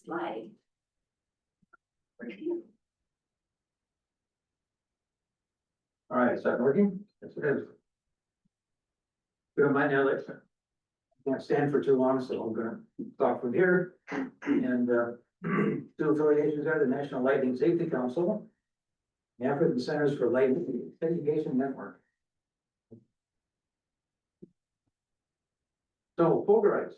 slide. All right, is that working? Yes, it is. Good, my now, I can't stand for too long, so I'm gonna talk from here. And, two affiliations are the National Lighting Safety Council, the African Centers for Lighting Education Network. So, fulgurites.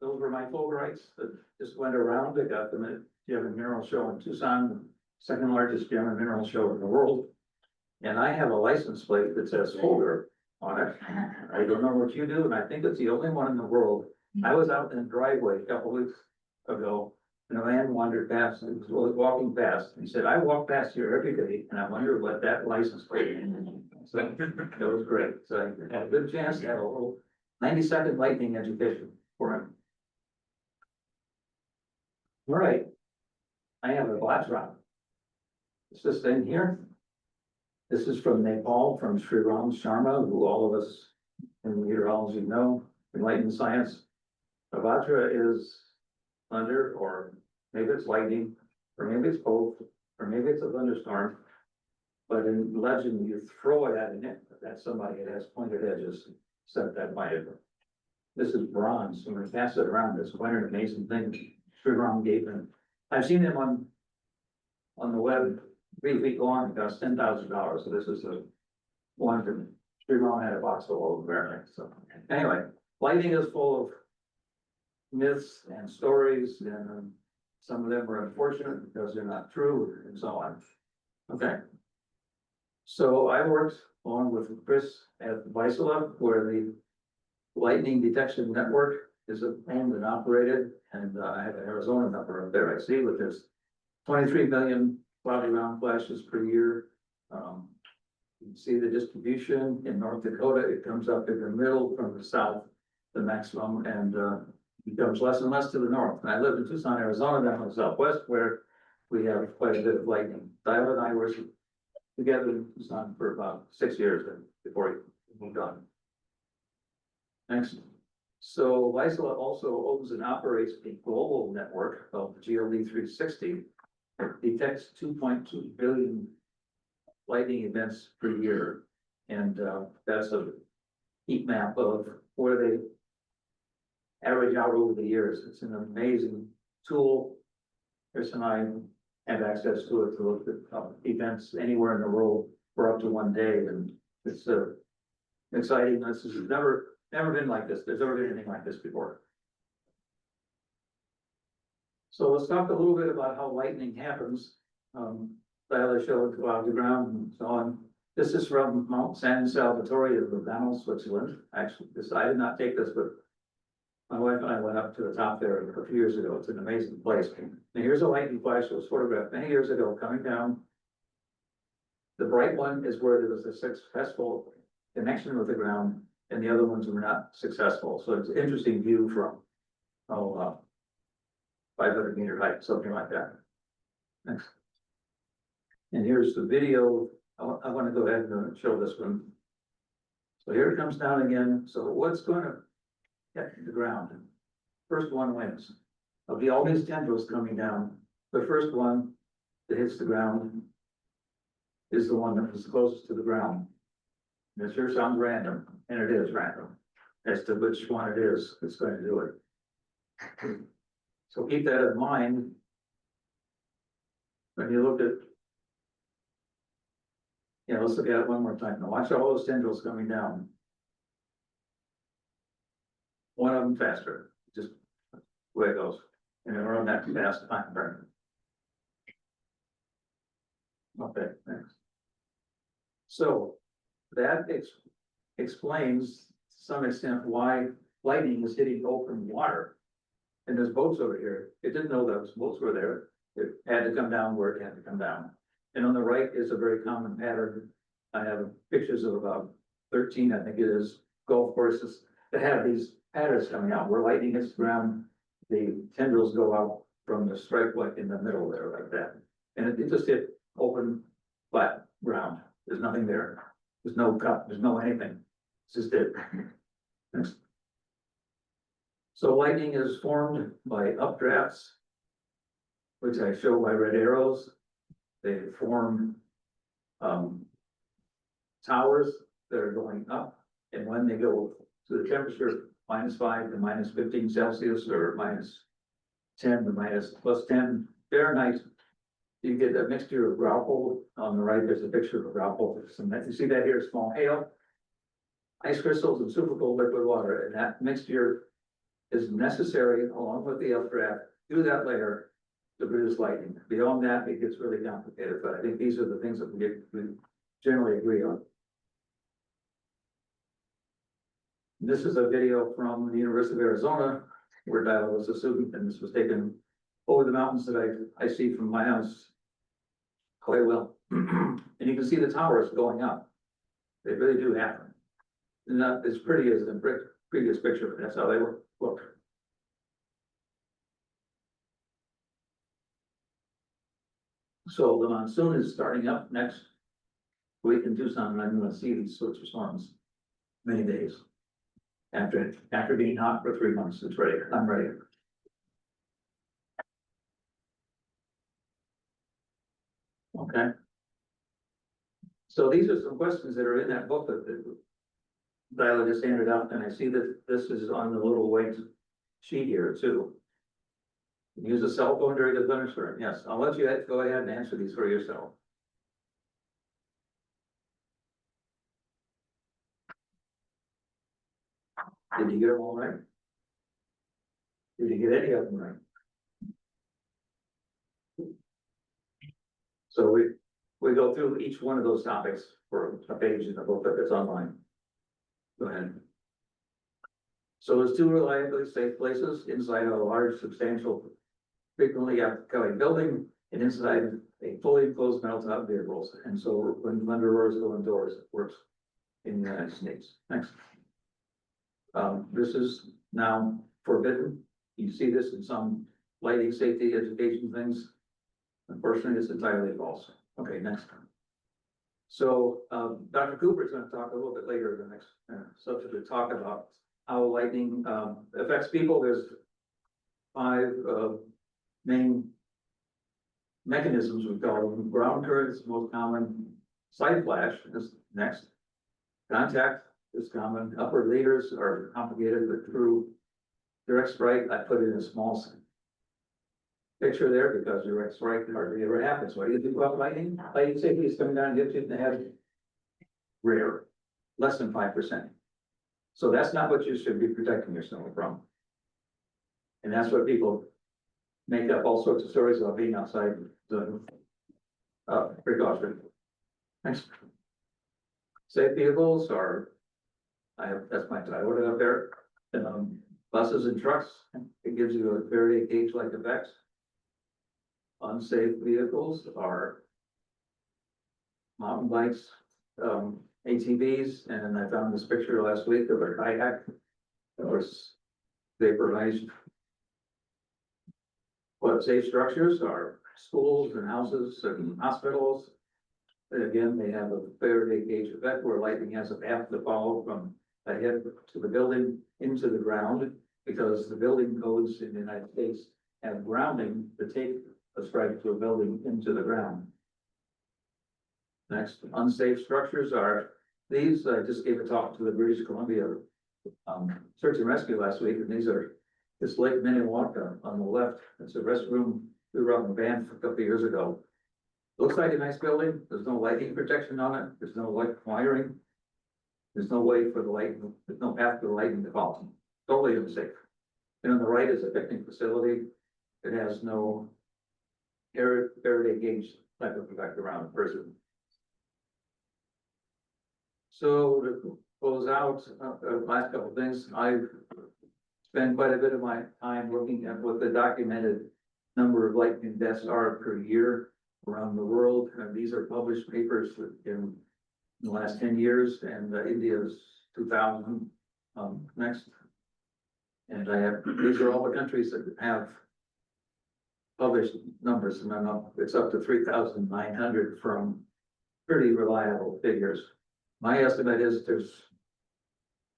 Those were my fulgurites that just went around. I got them at the Mineral Show in Tucson, the second largest gem and mineral show in the world. And I have a license plate that says Fulgur on it. I don't know what you do, and I think it's the only one in the world. I was out in the driveway a couple weeks ago, and a man wandered past, and he was walking past. He said, I walk past here every day, and I wonder what that license plate is. So it was great. So I had a good chance to have a little 90-second lightning education for him. All right. I have a Vajra. It's this thing here. This is from Nepal, from Sri Ram Sharma, who all of us in meteorology know, enlightened science. A Vajra is thunder, or maybe it's lightning, or maybe it's both, or maybe it's a thunderstorm. But in legend, you throw it at somebody that has pointed edges, set that by it. This is bronze. When we pass it around, it's quite an amazing thing. Sri Ram gave him. I've seen him on the web. 3 feet long, it costs $10,000. So this is the one from Sri Ram had a box full of America. So anyway, lightning is full of myths and stories, and some of them are unfortunate because they're not true, and so on. Okay. So I worked along with Chris at Vaisala, where the lightning detection network is owned and operated, and I have an Arizona number up there I see, which is 23 million cloudy round flashes per year. You can see the distribution in North Dakota. It comes up in the middle from the south, the maximum, and becomes less and less to the north. And I live in Tucson, Arizona, down in the southwest, where we have quite a bit of lightning. Dial and I were together in Tucson for about 6 years before we moved on. Next. So Vaisala also owns and operates a global network called the GLE 360. It detects 2.2 billion lightning events per year. And that's a heat map of where they average out over the years. It's an amazing tool. Chris and I have access to it to look at events anywhere in the world for up to 1 day. And it's exciting. This has never been like this. There's never been anything like this before. So let's talk a little bit about how lightning happens. I showed the ground and so on. This is from Mount San Salvatore of Lugano, Switzerland. Actually, I did not take this, but my wife and I went up to the top there a few years ago. It's an amazing place. And here's a lightning flash that was photographed many years ago coming down. The bright one is where there was a successful connection with the ground, and the other ones were not successful. So it's an interesting view from 500 meter height, something like that. Next. And here's the video. I want to go ahead and show this one. So here it comes down again. So what's going to hit the ground? First one wins. There'll be all these tendrils coming down. The first one that hits the ground is the one that is closest to the ground. And it sure sounds random, and it is random as to which one it is that's going to do it. So keep that in mind when you look at, let's look at it one more time. Now watch all those tendrils coming down. One of them faster, just the way it goes. And then we're on that fast time frame. Okay, next. So that explains to some extent why lightning is hitting open water. And there's boats over here. It didn't know those boats were there. It had to come down where it had to come down. And on the right is a very common pattern. I have pictures of about 13, I think it is, golf courses that have these patterns coming out where lightning hits the ground. The tendrils go out from the strike point in the middle there like that. And it just hit open, flat ground. There's nothing there. There's no cup, there's no anything. It's just it. Next. So lightning is formed by updrafts which I show by red arrows. They form towers that are going up, and when they go to the temperature -5 to -15 Celsius or -10 to +10 Fahrenheit, you get a mixture of grapple. On the right, there's a picture of a grapple. You see that here, small hail, ice crystals, and super cold liquid water, and that mixture is necessary along with the updraft through that layer to produce lightning. Beyond that, it gets really complicated, but I think these are the things that we generally agree on. This is a video from the University of Arizona, where I was a student, and this was taken over the mountains that I see from my house quite well. And you can see the towers going up. They really do happen. Not as pretty as the previous picture, but that's how they look. So the monsoon is starting up next week in Tucson, and I'm gonna see these sorts of storms many days. After being hot for 3 months, it's ready. I'm ready. Okay. So these are some questions that are in that book that Dial just handed out, and I see that this is on the little white sheet here too. Use a cell phone during the thunderstorm. Yes, I'll let you go ahead and answer these for yourself. Did you get them all right? Did you get any of them right? So we go through each one of those topics for a page in the book that's online. Go ahead. So there's 2 reliably safe places: inside a large, substantial, frequently outgoing building, and inside a fully enclosed metal top vehicles. And so when thunderers go indoors, it works in the United States. Next. This is now forbidden. You see this in some lighting, safety, education things. Unfortunately, it's entirely false. Okay, next. So Dr. Cooper is going to talk a little bit later in the next subject to talk about how lightning affects people. There's 5 main mechanisms, we call them. Ground current is the most common. Side flash is next. Contact is common. Upward leaders are complicated, but through direct strike, I put in a small picture there because direct strike hardly ever happens. What do you think about lightning? Lightning safety is coming down and hits you in the head. Rare, less than 5%. So that's not what you should be protecting yourself from. And that's what people make up all sorts of stories about being outside the precaution. Next. Safe vehicles are, that's my title up there. Buses and trucks, it gives you a Faraday cage-like effect. Unsafe vehicles are mountain bikes, ATVs, and I found this picture last week of a kayak that was vaporized. What safe structures are schools and houses and hospitals. And again, they have a Faraday cage effect where lightning has a path to follow from the head to the building into the ground, because the building codes in the United States have grounding to take a strike to a building into the ground. Next, unsafe structures are these. I just gave a talk to the British Columbia search and rescue last week, and these are this Lake Minnewanka on the left. It's a restroom we were on the van for a couple of years ago. Looks like a nice building. There's no lighting protection on it. There's no light wiring. There's no way for the light. There's no path for the lighting to follow. Totally unsafe. And on the right is a picnic facility. It has no Faraday gauge type of effect around a person. So to close out last couple of things, I've spent quite a bit of my time looking at what the documented number of lightning deaths are per year around the world. And these are published papers in the last 10 years, and India's 2000 next. And these are all the countries that have published numbers, and it's up to 3,900 from pretty reliable figures. My estimate is there's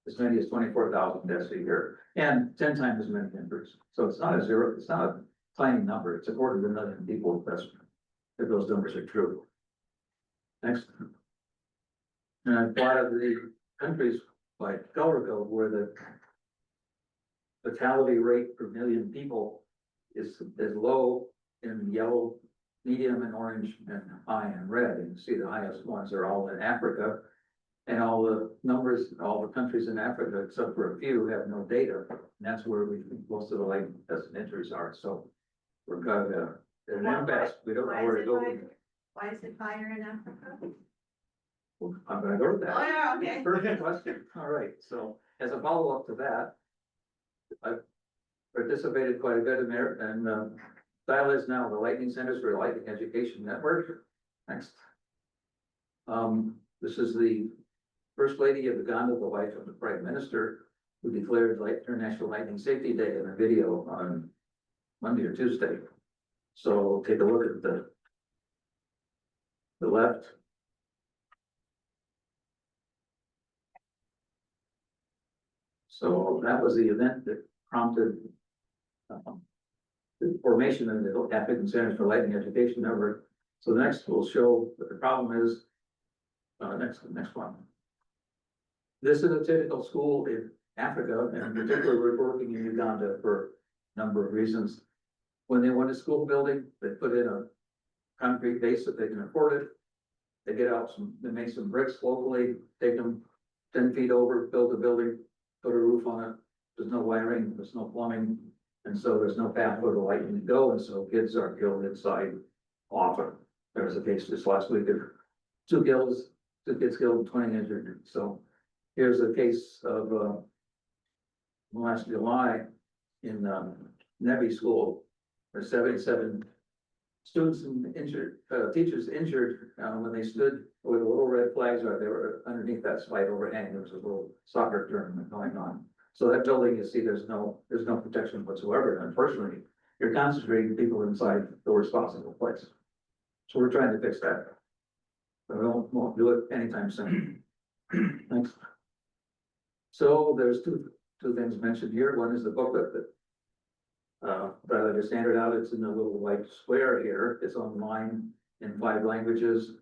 as many as 24,000 deaths a year and 10 times as many injuries. So it's not a zero, it's not a tiny number, it's a quarter of a million people, if those numbers are true. Next. And a lot of the countries like Colorado, where the fatality rate per million people is low in yellow, medium and orange, and high in red. And you see the highest ones are all in Africa. And all the numbers, all the countries in Africa, except for a few, have no data. And that's where we think most of the light injuries are. So we're kind of an impasse. We don't know where to go. Why is it higher in Africa? I'm gonna go with that. Oh, yeah, okay. Perfect question. All right, so as a follow-up to that, I've participated quite a bit in there, and Dial is now the Lightning Centers for Lightning Education Network. Next. This is the First Lady of Uganda, the wife of the Prime Minister, who declared International Lightning Safety Day in a video on Monday or Tuesday. So take a look at the left. So that was the event that prompted the formation of the African Centers for Lightning Education Network. So the next will show what the problem is. Next one. This is a typical school in Africa, and in particular, we're working in Uganda for a number of reasons. When they want a school building, they put in a concrete base if they can afford it. They get out they make some bricks locally, take them 10 feet over, build a building, put a roof on it. There's no wiring, there's no plumbing, and so there's no path for the lightning to go, and so kids are killed inside often. There was a case just last week of two kids killed, 20 injured. So here's a case of last July in Nebi School. There's 77 students and teachers injured when they stood where the little red flags are. They were underneath that slight overhang. There was a little soccer tournament going on. So that building, you see, there's no protection whatsoever. And unfortunately, you're concentrating people inside the responsible place. So we're trying to fix that. But we won't do it anytime soon. Thanks. So there's two things mentioned here. One is the booklet that I just handed out. It's in a little white square here. It's online in 5 languages.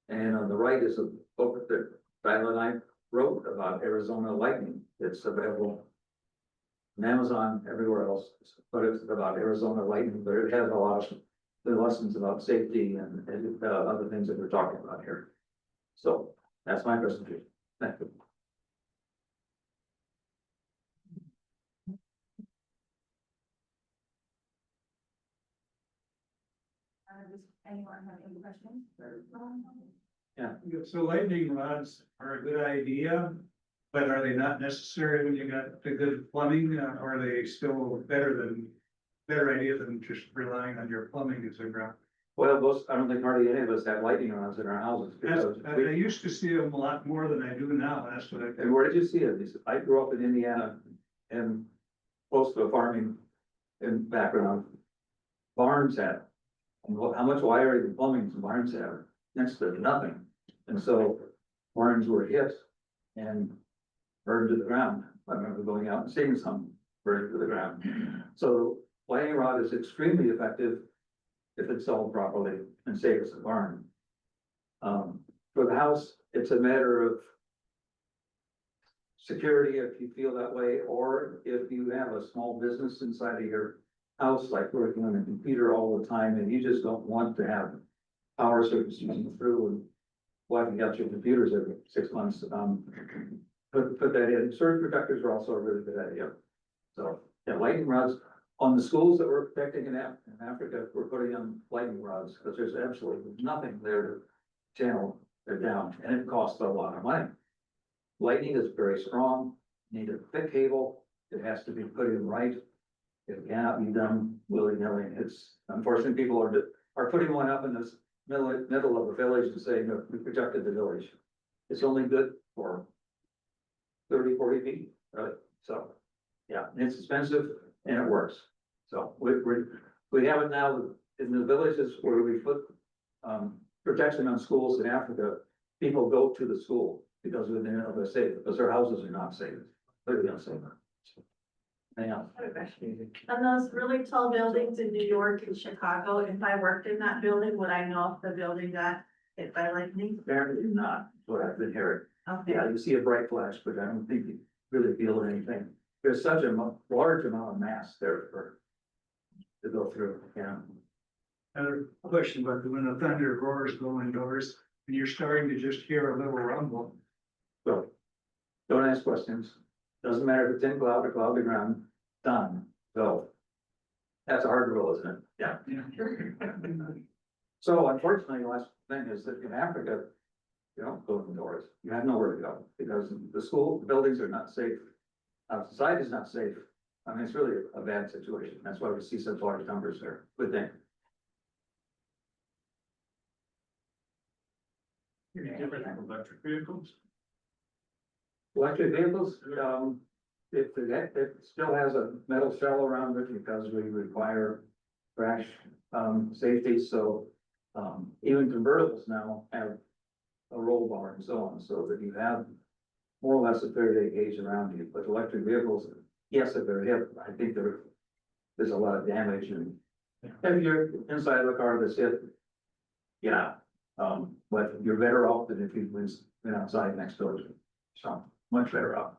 And on the right is a booklet that Tyler and I wrote about Arizona lightning. It's available on Amazon, everywhere else, but it's about Arizona lightning, but it has a lot of the lessons about safety and other things that we're talking about here. So that's my presentation. Thank you. Does anyone have any questions? Yeah. So lightning rods are a good idea, but are they not necessary when you got the good plumbing? Or are they still better idea than just relying on your plumbing as a ground? Well, I don't think hardly any of us have lightning rods in our houses. Because I used to see them a lot more than I do now. That's what I. And where did you see it? I grew up in Indiana and close to a farming background. Barns had, and how much wiring and plumbing do barns have? Next to nothing. And so barns were hit and burned to the ground. I remember going out and seeing some burned to the ground. So lightning rod is extremely effective if it's sold properly and saves the barn. For the house, it's a matter of security if you feel that way, or if you have a small business inside of your house, like working on a computer all the time, and you just don't want to have power service running through and wiping out your computers every 6 months. Put that in. Surge protectors are also a really good idea. So yeah, lightning rods on the schools that we're protecting in Africa, we're putting on lightning rods because there's absolutely nothing there to channel it down, and it costs a lot of money. Lightning is very strong. You need a thick cable. It has to be put in right. It cannot be done willy-nilly. It's unfortunately people are putting one up in this middle of a village and saying, no, we protected the village. It's only good for 30, 40 feet, right? So, yeah, it's expensive and it works. So we have it now in the villages where we put protection on schools in Africa. People go to the school because they know they're safe, because their houses are not safe. They're unsafe. Now, On those really tall buildings in New York and Chicago, if I worked in that building, would I know if the building got hit by lightning? apparently not, what I've been hearing. Okay, Yeah, you see a bright flash, but I don't think you really feel anything. There's such a large amount of mass there for to go through, yeah. Another question about when the thunder roars go indoors, and you're starting to just hear a little rumble. So, don't ask questions. Doesn't matter if it's in cloud or cloud to ground, done, go. That's a hard rule, isn't it? Yeah. So unfortunately, the last thing is that in Africa, you don't go indoors. You have nowhere to go because the school, the buildings are not safe. Society is not safe. I mean, it's really a bad situation. That's why we see such large numbers there. Good thing. Any different than electric vehicles? Electric vehicles, it still has a metal shell around it because we require crash, safety, so, even convertibles now have a roll bar and so on, so that you have more or less a 30-day gauge around you, but electric vehicles, yes, if they're hit, I think there's a lot of damage, and if you're inside of a car that's hit, yeah, but you're better off than if you've been outside next door to it, so much better off.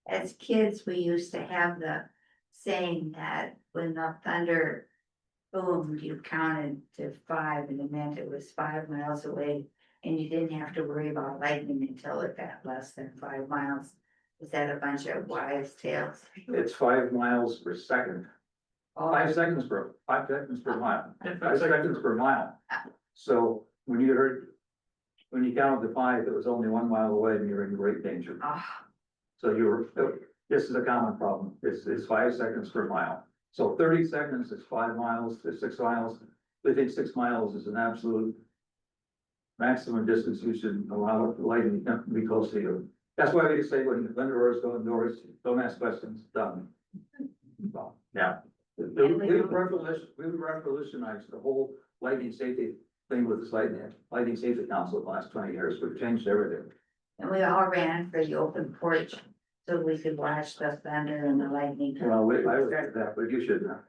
As kids, we used to have the saying that when the thunder boomed, you counted to 5 and it meant it was 5 miles away. And you didn't have to worry about lightning until it got less than 5 miles. Is that a bunch of wives' tales? It's 5 miles per second. 5 seconds per mile, 5 seconds per mile. So when you counted to 5, it was only 1 mile away and you're in great danger. Ah, So this is a common problem. It's 5 seconds per mile. So 30 seconds is 5 miles to 6 miles. We think 6 miles is an absolute maximum distance you should allow lightning to be close to you. That's why we say when the thunderers go indoors, don't ask questions, done. Well, yeah. We've revolutionized the whole lightning safety thing with this lightning safety council the last 20 years. We've changed everything. and we all ran for the open porch so we could watch the thunder and the lightning. Well, I would like that, but you should not.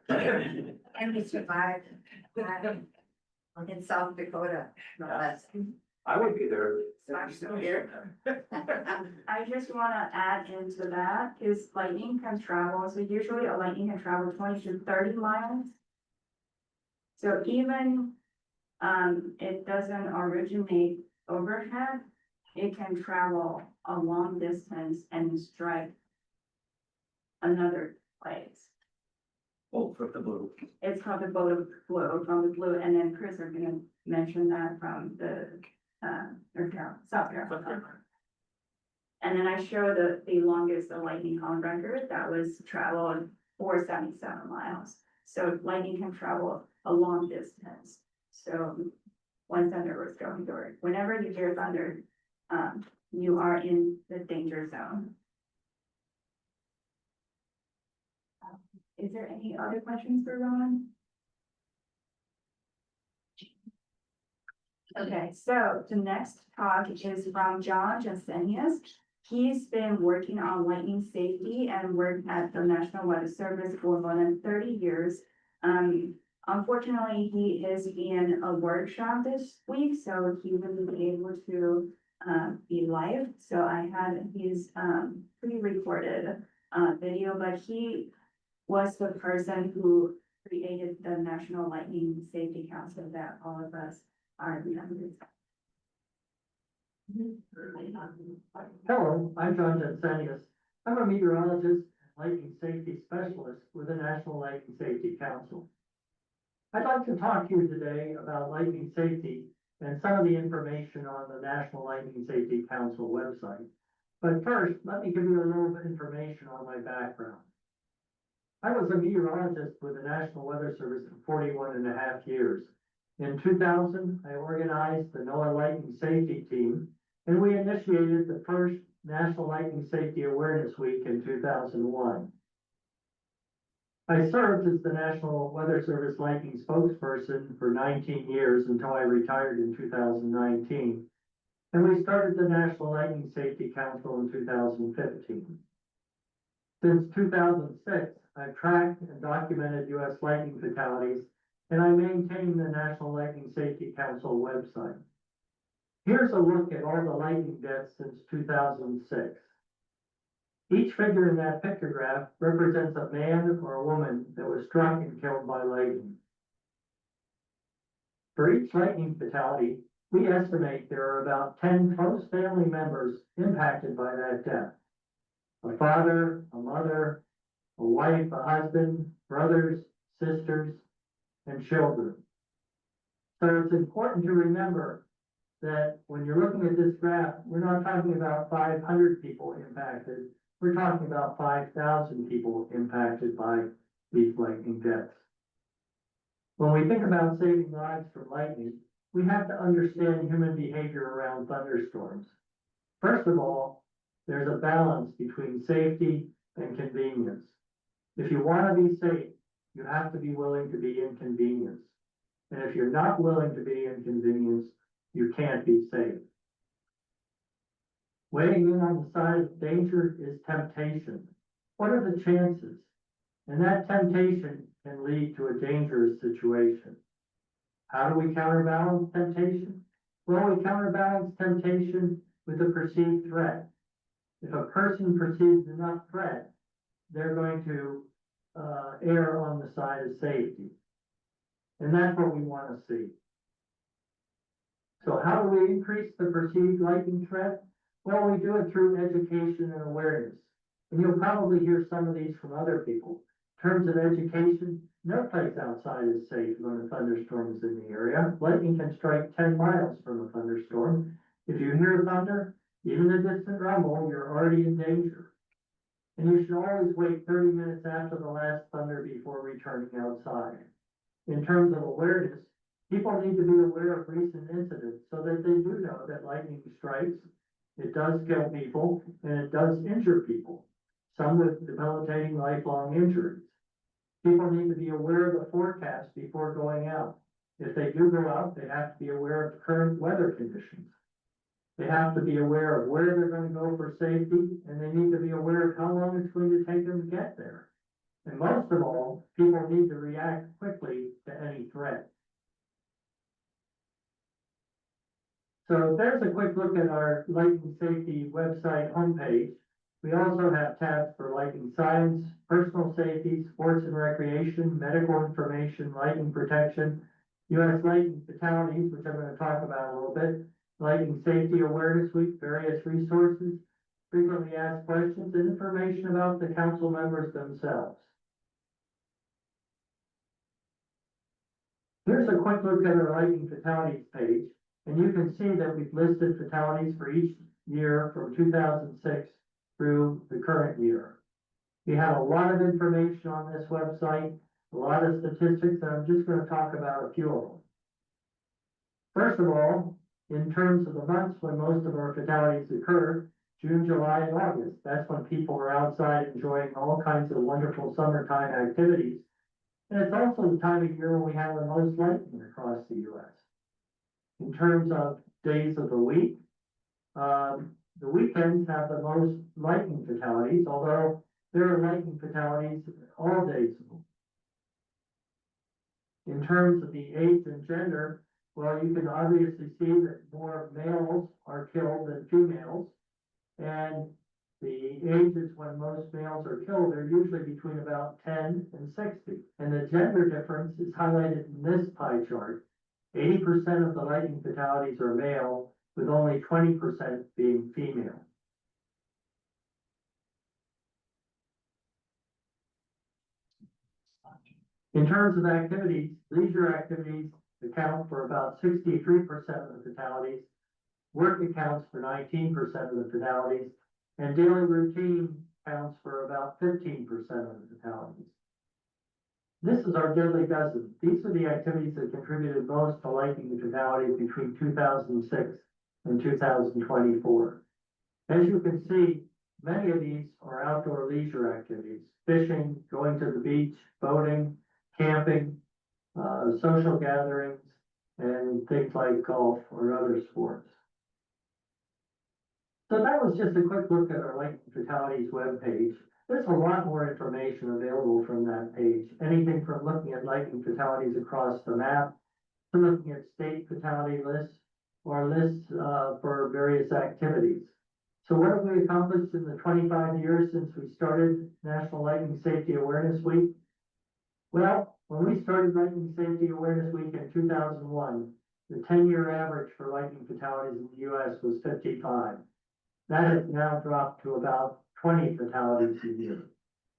And we survived in South Dakota, no less. I would be there. I'm still here. I just wanna add into that is lightning can travel, so usually a lightning can travel 20 to 30 miles. So even, it doesn't originate overhead, it can travel a long distance and strike another place. Oh, for the blue. It's called the boat of blue, from the blue, and then Chris are gonna mention that from the, South Carolina. And then I show the longest lightning on record, that was traveled 477 miles. So lightning can travel a long distance. So when thunder was going through, whenever you hear thunder, you are in the danger zone. Is there any other questions for Ron? Okay, so the next talk is from John Jensenius. He's been working on lightning safety and worked at the National Weather Service for more than 30 years. Unfortunately, he is in a workshop this week, so he wouldn't be able to be live. So I had his pre-recorded video, but he was the person who created the National Lightning Safety Council that all of us are members. Hello, I'm John Jensenius. I'm a meteorologist and lightning safety specialist with the National Lightning Safety Council. I'd like to talk to you today about lightning safety and some of the information on the National Lightning Safety Council website. But first, let me give you a little bit of information on my background. I was a meteorologist with the National Weather Service for 41.5 years. In 2000, I organized the NOAA Lightning Safety Team, and we initiated the first National Lightning Safety Awareness Week in 2001. I served as the National Weather Service Lightning spokesperson for 19 years until I retired in 2019. And we started the National Lightning Safety Council in 2015. Since 2006, I've tracked and documented U.S. lightning fatalities, and I maintain the National Lightning Safety Council website. Here's a look at all the lightning deaths since 2006. Each figure in that pictograph represents a man or a woman that was struck and killed by lightning. For each lightning fatality, we estimate there are about 10 close family members impacted by that death. A father, a mother, a wife, a husband, brothers, sisters, and children. So it's important to remember that when you're looking at this graph, we're not talking about 500 people impacted. We're talking about 5,000 people impacted by these lightning deaths. When we think about saving lives from lightning, we have to understand human behavior around thunderstorms. First of all, there's a balance between safety and convenience. If you want to be safe, you have to be willing to be inconvenienced. And if you're not willing to be inconvenienced, you can't be safe. Weighing in on the side of danger is temptation. What are the chances? And that temptation can lead to a dangerous situation. How do we counterbalance temptation? Well, we counterbalance temptation with a perceived threat. If a person perceives enough threat, they're going to err on the side of safety. And that's what we want to see. So how do we increase the perceived lightning threat? Well, we do it through education and awareness. And you'll probably hear some of these from other people. In terms of education, no place outside is safe when a thunderstorm is in the area. Lightning can strike 10 miles from a thunderstorm. If you hear thunder, even a distant rumble, you're already in danger. And you should always wait 30 minutes after the last thunder before returning outside. In terms of awareness, people need to be aware of recent incidents so that they do know that lightning strikes. It does kill people and it does injure people, some with debilitating lifelong injuries. People need to be aware of the forecast before going out. If they do go out, they have to be aware of current weather conditions. They have to be aware of where they're going to go for safety, and they need to be aware of how long it's going to take them to get there. And most of all, people need to react quickly to any threat. So there's a quick look at our lightning safety website homepage. We also have tabs for lightning science, personal safety, sports and recreation, medical information, lightning protection, U.S. lightning fatalities, which I'm going to talk about a little bit, Lightning Safety Awareness Week, various resources, frequently asked questions, and information about the council members themselves. Here's a quick look at our lightning fatalities page, and you can see that we've listed fatalities for each year from 2006 through the current year. We have a lot of information on this website, a lot of statistics, and I'm just going to talk about a few of them. First of all, in terms of the months when most of our fatalities occur, June, July, and August, that's when people are outside enjoying all kinds of wonderful summertime activities. And it's also the time of year when we have the most lightning across the U.S. In terms of days of the week, the weekends have the most lightning fatalities, although there are lightning fatalities all days of the week. In terms of the age and gender, well, you can obviously see that more males are killed than females. And the ages when most males are killed are usually between about 10 and 60. And the gender difference is highlighted in this pie chart. 80% of the lightning fatalities are male, with only 20% being female. In terms of activities, leisure activities account for about 63% of the fatalities. Work accounts for 19% of the fatalities, and daily routine counts for about 15% of the fatalities. This is our deadly dozen. These are the activities that contributed most to lightning fatalities between 2006 and 2024. As you can see, many of these are outdoor leisure activities: fishing, going to the beach, boating, camping, social gatherings, and things like golf or other sports. So that was just a quick look at our lightning fatalities webpage. There's a lot more information available from that page, anything from looking at lightning fatalities across the map to looking at state fatality lists or lists for various activities. So what have we accomplished in the 25 years since we started National Lightning Safety Awareness Week? Well, when we started Lightning Safety Awareness Week in 2001, the 10-year average for lightning fatalities in the US was 55. That has now dropped to about 20 fatalities a year.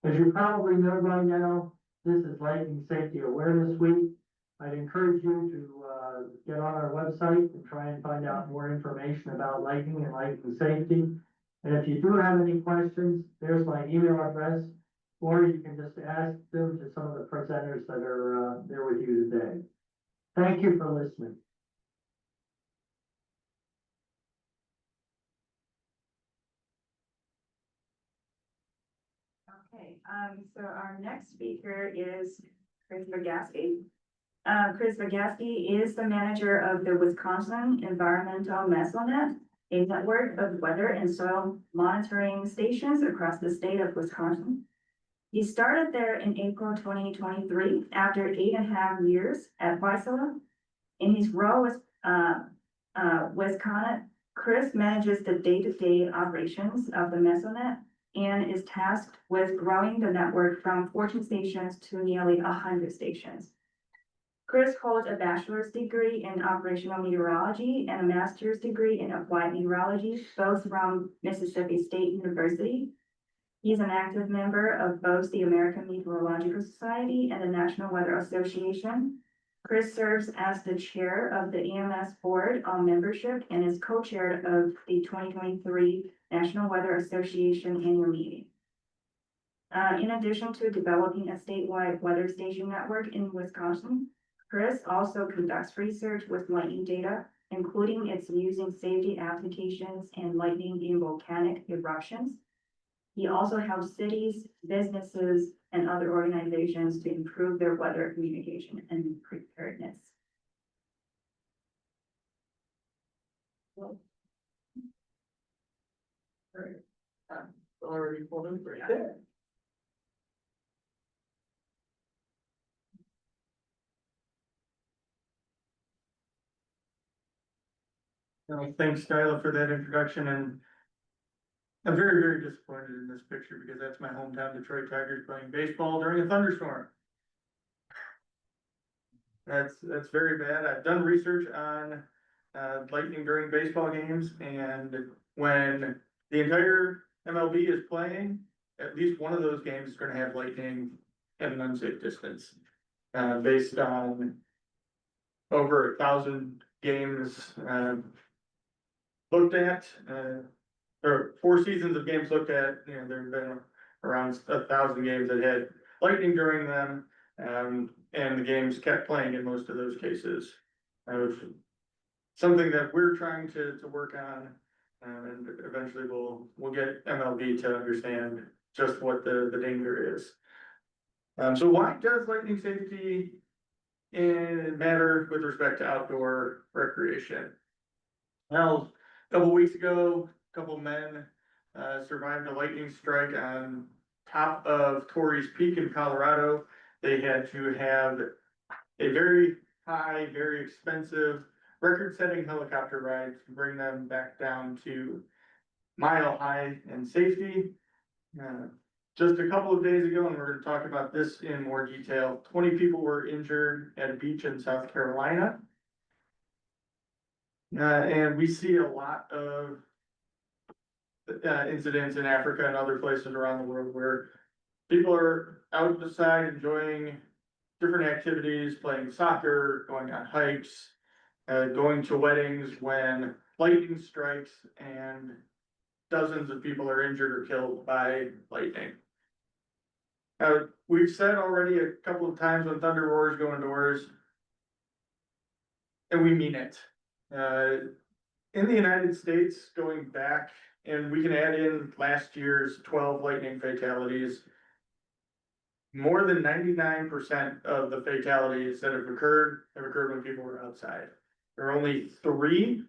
As you probably know by now, this is Lightning Safety Awareness Week. I'd encourage you to get on our website and try and find out more information about lightning and lightning safety. And if you do have any questions, there's my email address, or you can just ask them to some of the presenters that are there with you today. Thank you for listening. Okay, so our next speaker is Chris Vagasky. Chris Vagasky is the manager of the Wisconsin Environmental Mesonet, a network of weather and soil monitoring stations across the state of Wisconsin. He started there in April 2023 after 8.5 years at Vagasky. In his role as Wisconsin, Chris manages the day-to-day operations of the Mesonet and is tasked with growing the network from 14 stations to nearly 100 stations. Chris holds a bachelor's degree in operational meteorology and a master's degree in applied meteorology, both from Mississippi State University. He's an active member of both the American Meteorological Society and the National Weather Association. Chris serves as the chair of the EMS board on membership and is co-chair of the 2023 National Weather Association annual meeting. In addition to developing a statewide weather station network in Wisconsin, Chris also conducts research with lightning data, including its use in safety applications and lightning in volcanic eruptions. He also helps cities, businesses, and other organizations to improve their weather communication and preparedness. Already pulled in right there. Thanks, Skyla, for that introduction, and I'm very, very disappointed in this picture because that's my hometown Detroit Tigers playing baseball during a thunderstorm. That's very bad. I've done research on lightning during baseball games, and when the entire MLB is playing, at least one of those games is going to have lightning at an unsafe distance, based on over 1,000 games looked at, or 4 seasons of games looked at. You know, there have been around 1,000 games that had lightning during them, and the games kept playing in most of those cases. Something that we're trying to work on, and eventually we'll get MLB to understand just what the danger is. So why does lightning safety matter with respect to outdoor recreation? Well, a couple weeks ago, a couple men survived a lightning strike on top of Torrey's Peak in Colorado. They had to have a very high, very expensive, record-setting helicopter ride to bring them back down to Mile High and safety. Just a couple of days ago, and we're going to talk about this in more detail, 20 people were injured at a beach in South Carolina. And we see a lot of incidents in Africa and other places around the world where people are outside enjoying different activities, playing soccer, going on hikes, going to weddings when lightning strikes and dozens of people are injured or killed by lightning. We've said already a couple of times when thunder roars go indoors, and we mean it. In the United States, going back, and we can add in last year's 12 lightning fatalities, more than 99% of the fatalities that have occurred when people were outside. There are only 3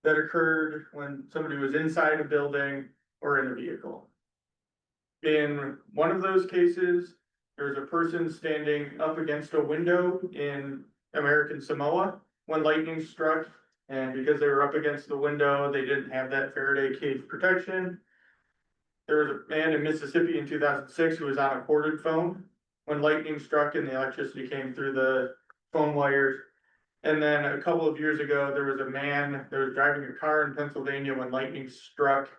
that occurred when somebody was inside a building or in a vehicle. in one of those cases, there's a person standing up against a window in American Samoa when lightning struck. And because they were up against the window, they didn't have that Faraday cage protection. There was a man in Mississippi in 2006 who was on a corded phone when lightning struck and the electricity came through the phone wires. And then a couple of years ago, there was a man that was driving a car in Pennsylvania when lightning struck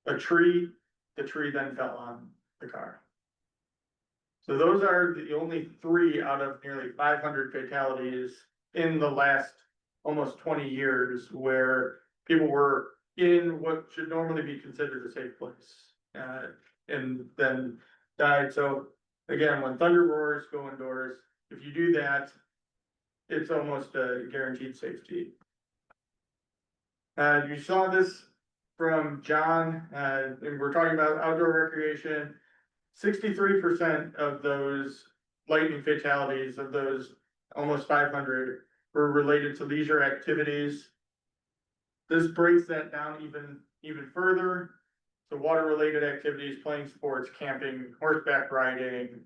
a tree. The tree then fell on the car. So those are the only 3 out of nearly 500 fatalities in the last almost 20 years where people were in what should normally be considered a safe place, and then died. So again, when thunder roars, go indoors. If you do that, it's almost a guaranteed safety. You saw this from John, and we're talking about outdoor recreation. 63% of those lightning fatalities, of those almost 500, were related to leisure activities. This breaks that down even further. So water-related activities, playing sports, camping, horseback riding,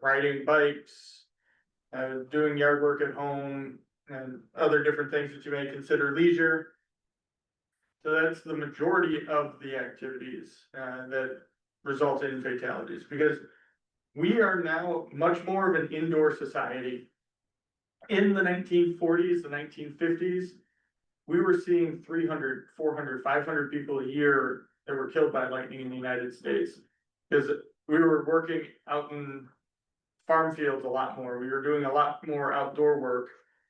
riding bikes, doing yard work at home, and other different things that you may consider leisure. So that's the majority of the activities that result in fatalities, because we are now much more of an indoor society. In the 1940s, the 1950s, we were seeing 300, 400, 500 people a year that were killed by lightning in the United States, because we were working out in farm fields a lot more. We were doing a lot more outdoor work.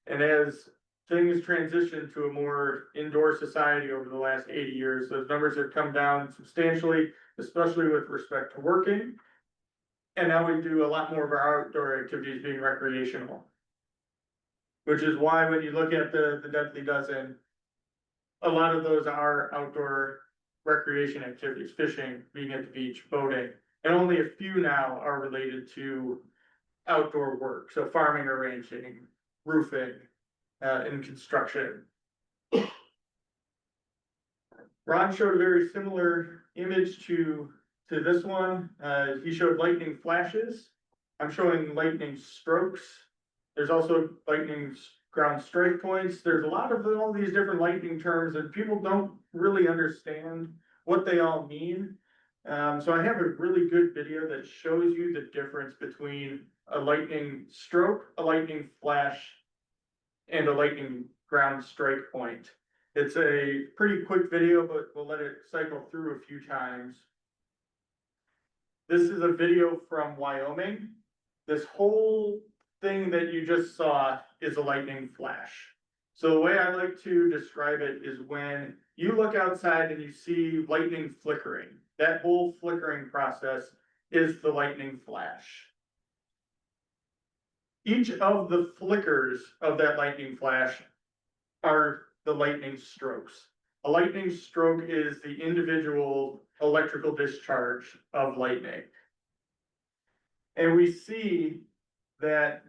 And as things transitioned to a more indoor society over the last 80 years, those numbers have come down substantially, especially with respect to working. And now we do a lot more of our outdoor activities being recreational. Which is why when you look at the Deadly Dozen, a lot of those are outdoor recreation activities, fishing, being at the beach, boating, and only a few now are related to outdoor work, so farming or ranching, roofing, and construction. Ron showed a very similar image to this one. He showed lightning flashes. I'm showing lightning strokes. There's also lightning ground strike points. There's a lot of all these different lightning terms and people don't really understand what they all mean. So I have a really good video that shows you the difference between a lightning stroke, a lightning flash, and a lightning ground strike point. It's a pretty quick video, but we'll let it cycle through a few times. This is a video from Wyoming. This whole thing that you just saw is a lightning flash. So the way I like to describe it is when you look outside and you see lightning flickering, that whole flickering process is the lightning flash. Each of the flickers of that lightning flash are the lightning strokes. A lightning stroke is the individual electrical discharge of lightning. And we see that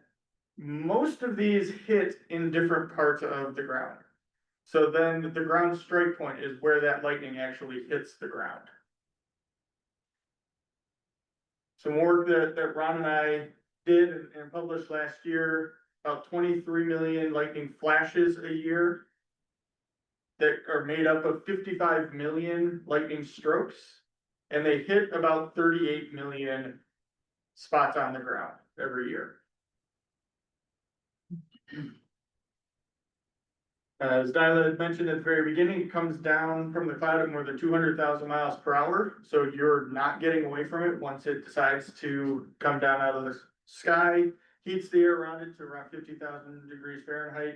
most of these hit in different parts of the ground. So then the ground strike point is where that lightning actually hits the ground. Some work that Ron and I did and published last year, about 23 million lightning flashes a year that are made up of 55 million lightning strokes, and they hit about 38 million spots on the ground every year. As Dyla had mentioned at the very beginning, it comes down from the cloud at more than 200,000 miles per hour. So you're not getting away from it once it decides to come down out of the sky, heats the air around it to around 50,000 degrees Fahrenheit.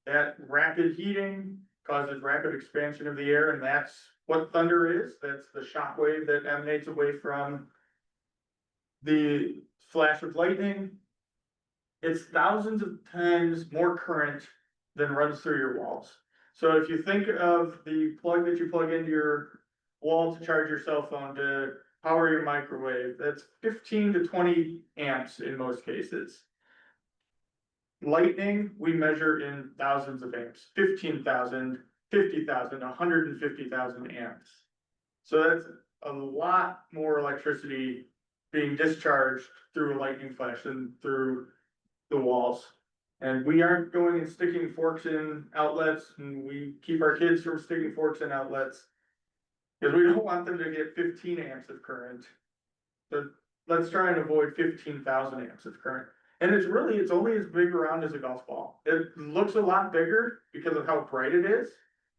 That rapid heating causes rapid expansion of the air, and that's what thunder is. That's the shock wave that emanates away from the flash of lightning. It's thousands of times more current than runs through your walls. So if you think of the plug that you plug into your wall to charge your cell phone, to power your microwave, that's 15 to 20 amps in most cases. Lightning, we measure in thousands of amps, 15,000, 50,000, 150,000 amps. So that's a lot more electricity being discharged through a lightning flash than through the walls. And we aren't going and sticking forks in outlets, and we keep our kids from sticking forks in outlets. Because we don't want them to get 15 amps of current. So let's try and avoid 15,000 amps of current. And it's only as big around as a golf ball. It looks a lot bigger because of how bright it is.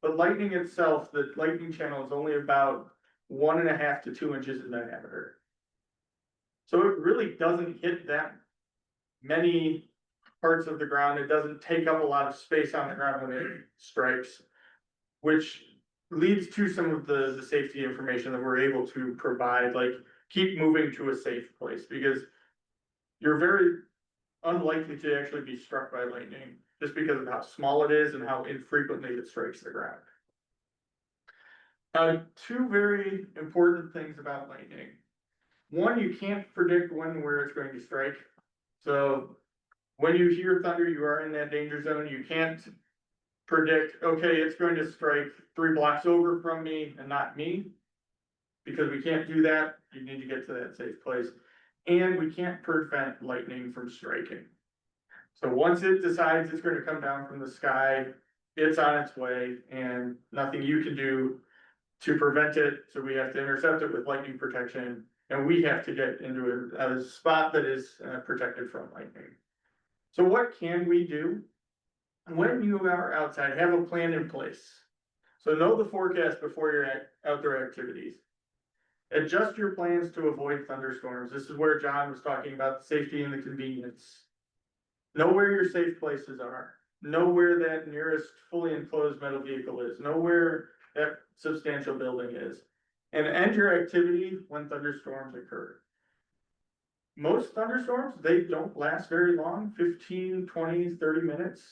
But lightning itself, the lightning channel is only about 1.5 to 2 inches in diameter. So it really doesn't hit that many parts of the ground. It doesn't take up a lot of space on the ground when it strikes, which leads to some of the safety information that we're able to provide, like keep moving to a safe place, because you're very unlikely to actually be struck by lightning just because of how small it is and how infrequently it strikes the ground. Two very important things about lightning. One, you can't predict when and where it's going to strike. So when you hear thunder, you are in that danger zone. You can't predict, okay, it's going to strike 3 blocks over from me and not me. Because we can't do that. You need to get to that safe place. And we can't prevent lightning from striking. So once it decides it's going to come down from the sky, it's on its way and nothing you can do to prevent it. So we have to intercept it with lightning protection, and we have to get into a spot that is protected from lightning. So what can we do? When you are outside, have a plan in place. So know the forecast before your outdoor activities. Adjust your plans to avoid thunderstorms. This is where John was talking about the safety and the convenience. Know where your safe places are. Know where that nearest fully enclosed metal vehicle is. Know where that substantial building is. And end your activity when thunderstorms occur. Most thunderstorms, they don't last very long, 15, 20, 30 minutes.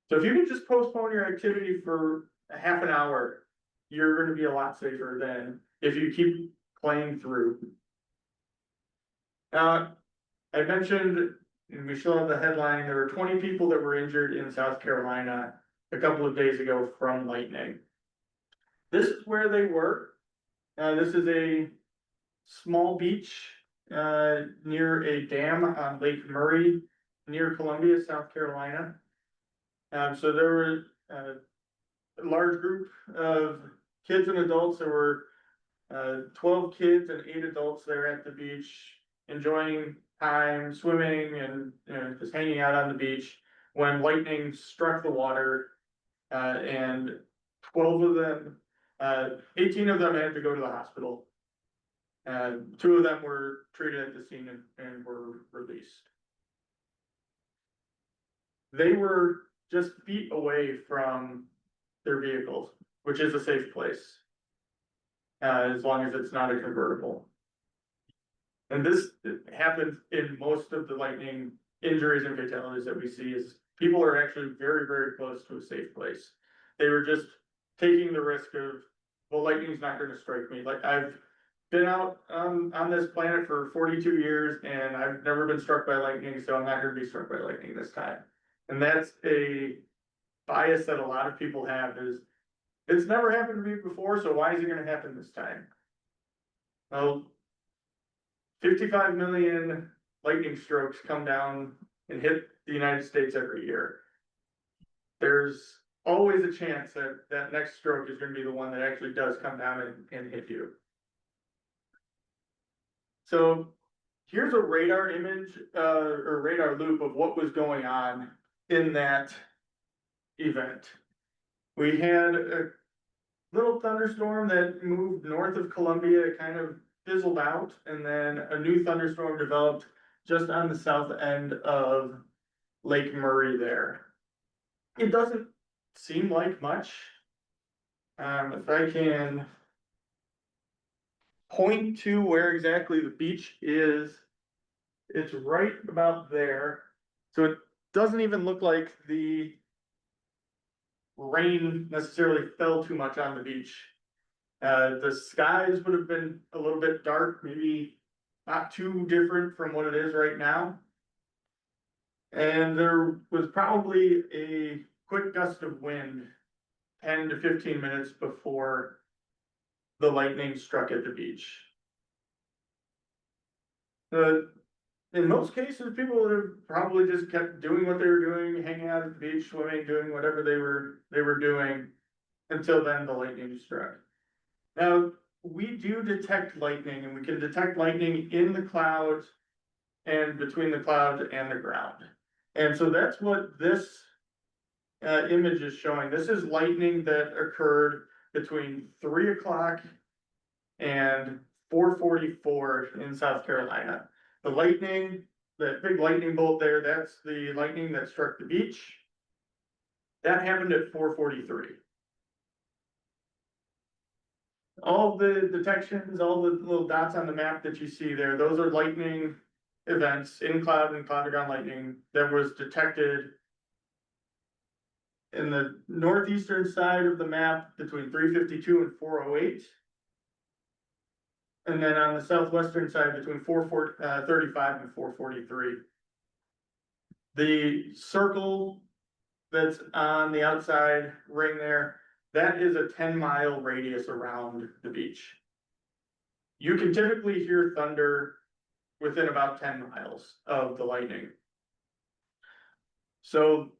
So if you can just postpone your activity for a half an hour, you're going to be a lot safer than if you keep playing through. I mentioned, and we still have the headline, there were 20 people that were injured in South Carolina a couple of days ago from lightning. This is where they were. This is a small beach near a dam on Lake Murray, near Columbia, South Carolina. So there were a large group of kids and adults. There were 12 kids and 8 adults there at the beach, enjoying time, swimming and just hanging out on the beach when lightning struck the water, and 12 of them, 18 of them had to go to the hospital. 2 of them were treated at the scene and were released. They were just feet away from their vehicles, which is a safe place. As long as it's not a convertible. And this happens in most of the lightning injuries and fatalities that we see, is people are actually very, very close to a safe place. They were just taking the risk of, well, lightning's not going to strike me. Like, I've been out on this planet for 42 years and I've never been struck by lightning, so I'm not going to be struck by lightning this time. And that's a bias that a lot of people have, is it's never happened to me before, so why is it going to happen this time? Well, 55 million lightning strokes come down and hit the United States every year. There's always a chance that that next stroke is going to be the one that actually does come down and hit you. So here's a radar image or radar loop of what was going on in that event. We had a little thunderstorm that moved north of Columbia, kind of fizzled out, and then a new thunderstorm developed just on the south end of Lake Murray there. It doesn't seem like much. If I can point to where exactly the beach is, it's right about there. So it doesn't even look like the rain necessarily fell too much on the beach. The skies would have been a little bit dark, maybe not too different from what it is right now. And there was probably a quick gust of wind 10 to 15 minutes before the lightning struck at the beach. In most cases, people would have probably just kept doing what they were doing, hanging out at the beach, swimming, doing whatever they were doing until then the lightning struck. Now, we do detect lightning, and we can detect lightning in the clouds and between the clouds and the ground. And so that's what this image is showing. This is lightning that occurred between 3 o'clock and 4:44 in South Carolina. The lightning, that big lightning bolt there, that's the lightning that struck the beach. That happened at 4:43. All the detections, all the little dots on the map that you see there, those are lightning events in cloud and cloud to ground lightning that was detected in the northeastern side of the map between 3:52 and 4:08. And then on the southwestern side between 4:35 and 4:43. The circle that's on the outside ring there, that is a 10-mile radius around the beach. You can typically hear thunder within about 10 miles of the lightning. So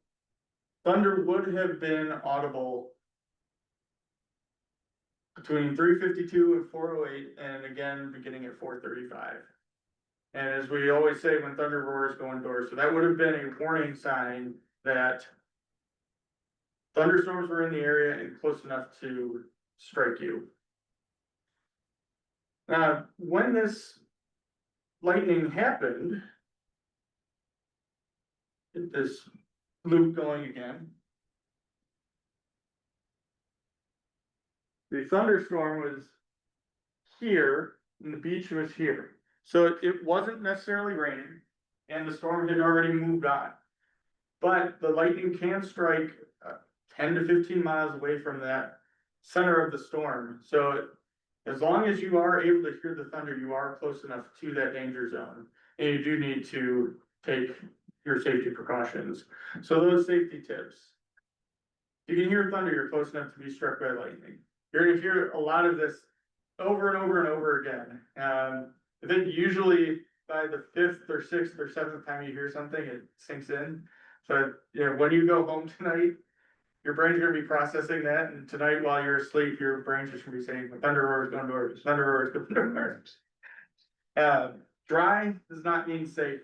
thunder would have been audible between 3:52 and 4:08, and again, beginning at 4:35. And as we always say, when thunder roars, go indoors. So that would have been a warning sign that thunderstorms were in the area and close enough to strike you. Now, when this lightning happened, get this loop going again. The thunderstorm was here and the beach was here. So it wasn't necessarily raining and the storm had already moved on. But the lightning can strike 10 to 15 miles away from that center of the storm. So as long as you are able to hear the thunder, you are close enough to that danger zone. And you do need to take your safety precautions. So those safety tips. You can hear thunder, you're close enough to be struck by lightning. You're gonna hear a lot of this over and over and over again. I think usually by the 5th or 6th or 7th time you hear something, it sinks in. So, you know, when you go home tonight, your brain's gonna be processing that, and tonight while you're asleep, your brain's just gonna be saying, thunder roars, go indoors, thunder roars, go indoors. Dry does not mean safe.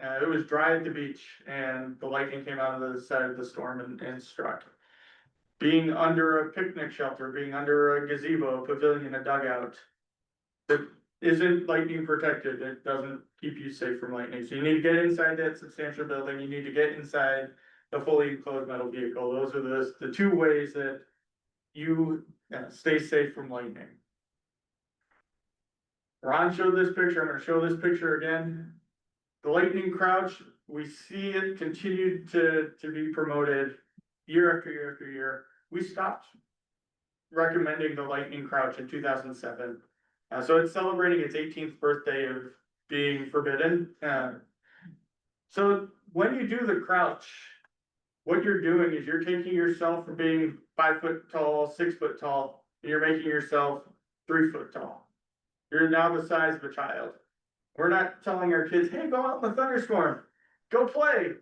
It was dry at the beach, and the lightning came out of the side of the storm and struck. Being under a picnic shelter, being under a gazebo, pavilion, a dugout, that isn't lightning protected, it doesn't keep you safe from lightning. So you need to get inside that substantial building, you need to get inside the fully enclosed metal vehicle. Those are the two ways that you stay safe from lightning. Ron showed this picture, I'm gonna show this picture again. The lightning crouch, we see it continue to be promoted year after year after year. We stopped recommending the lightning crouch in 2007. So it's celebrating its 18th birthday of being forbidden. So when you do the crouch, what you're doing is you're taking yourself from being 5 foot tall, 6 foot tall, and you're making yourself 3 foot tall. You're now the size of a child. We're not telling our kids, hey, go out in the thunderstorm, go play.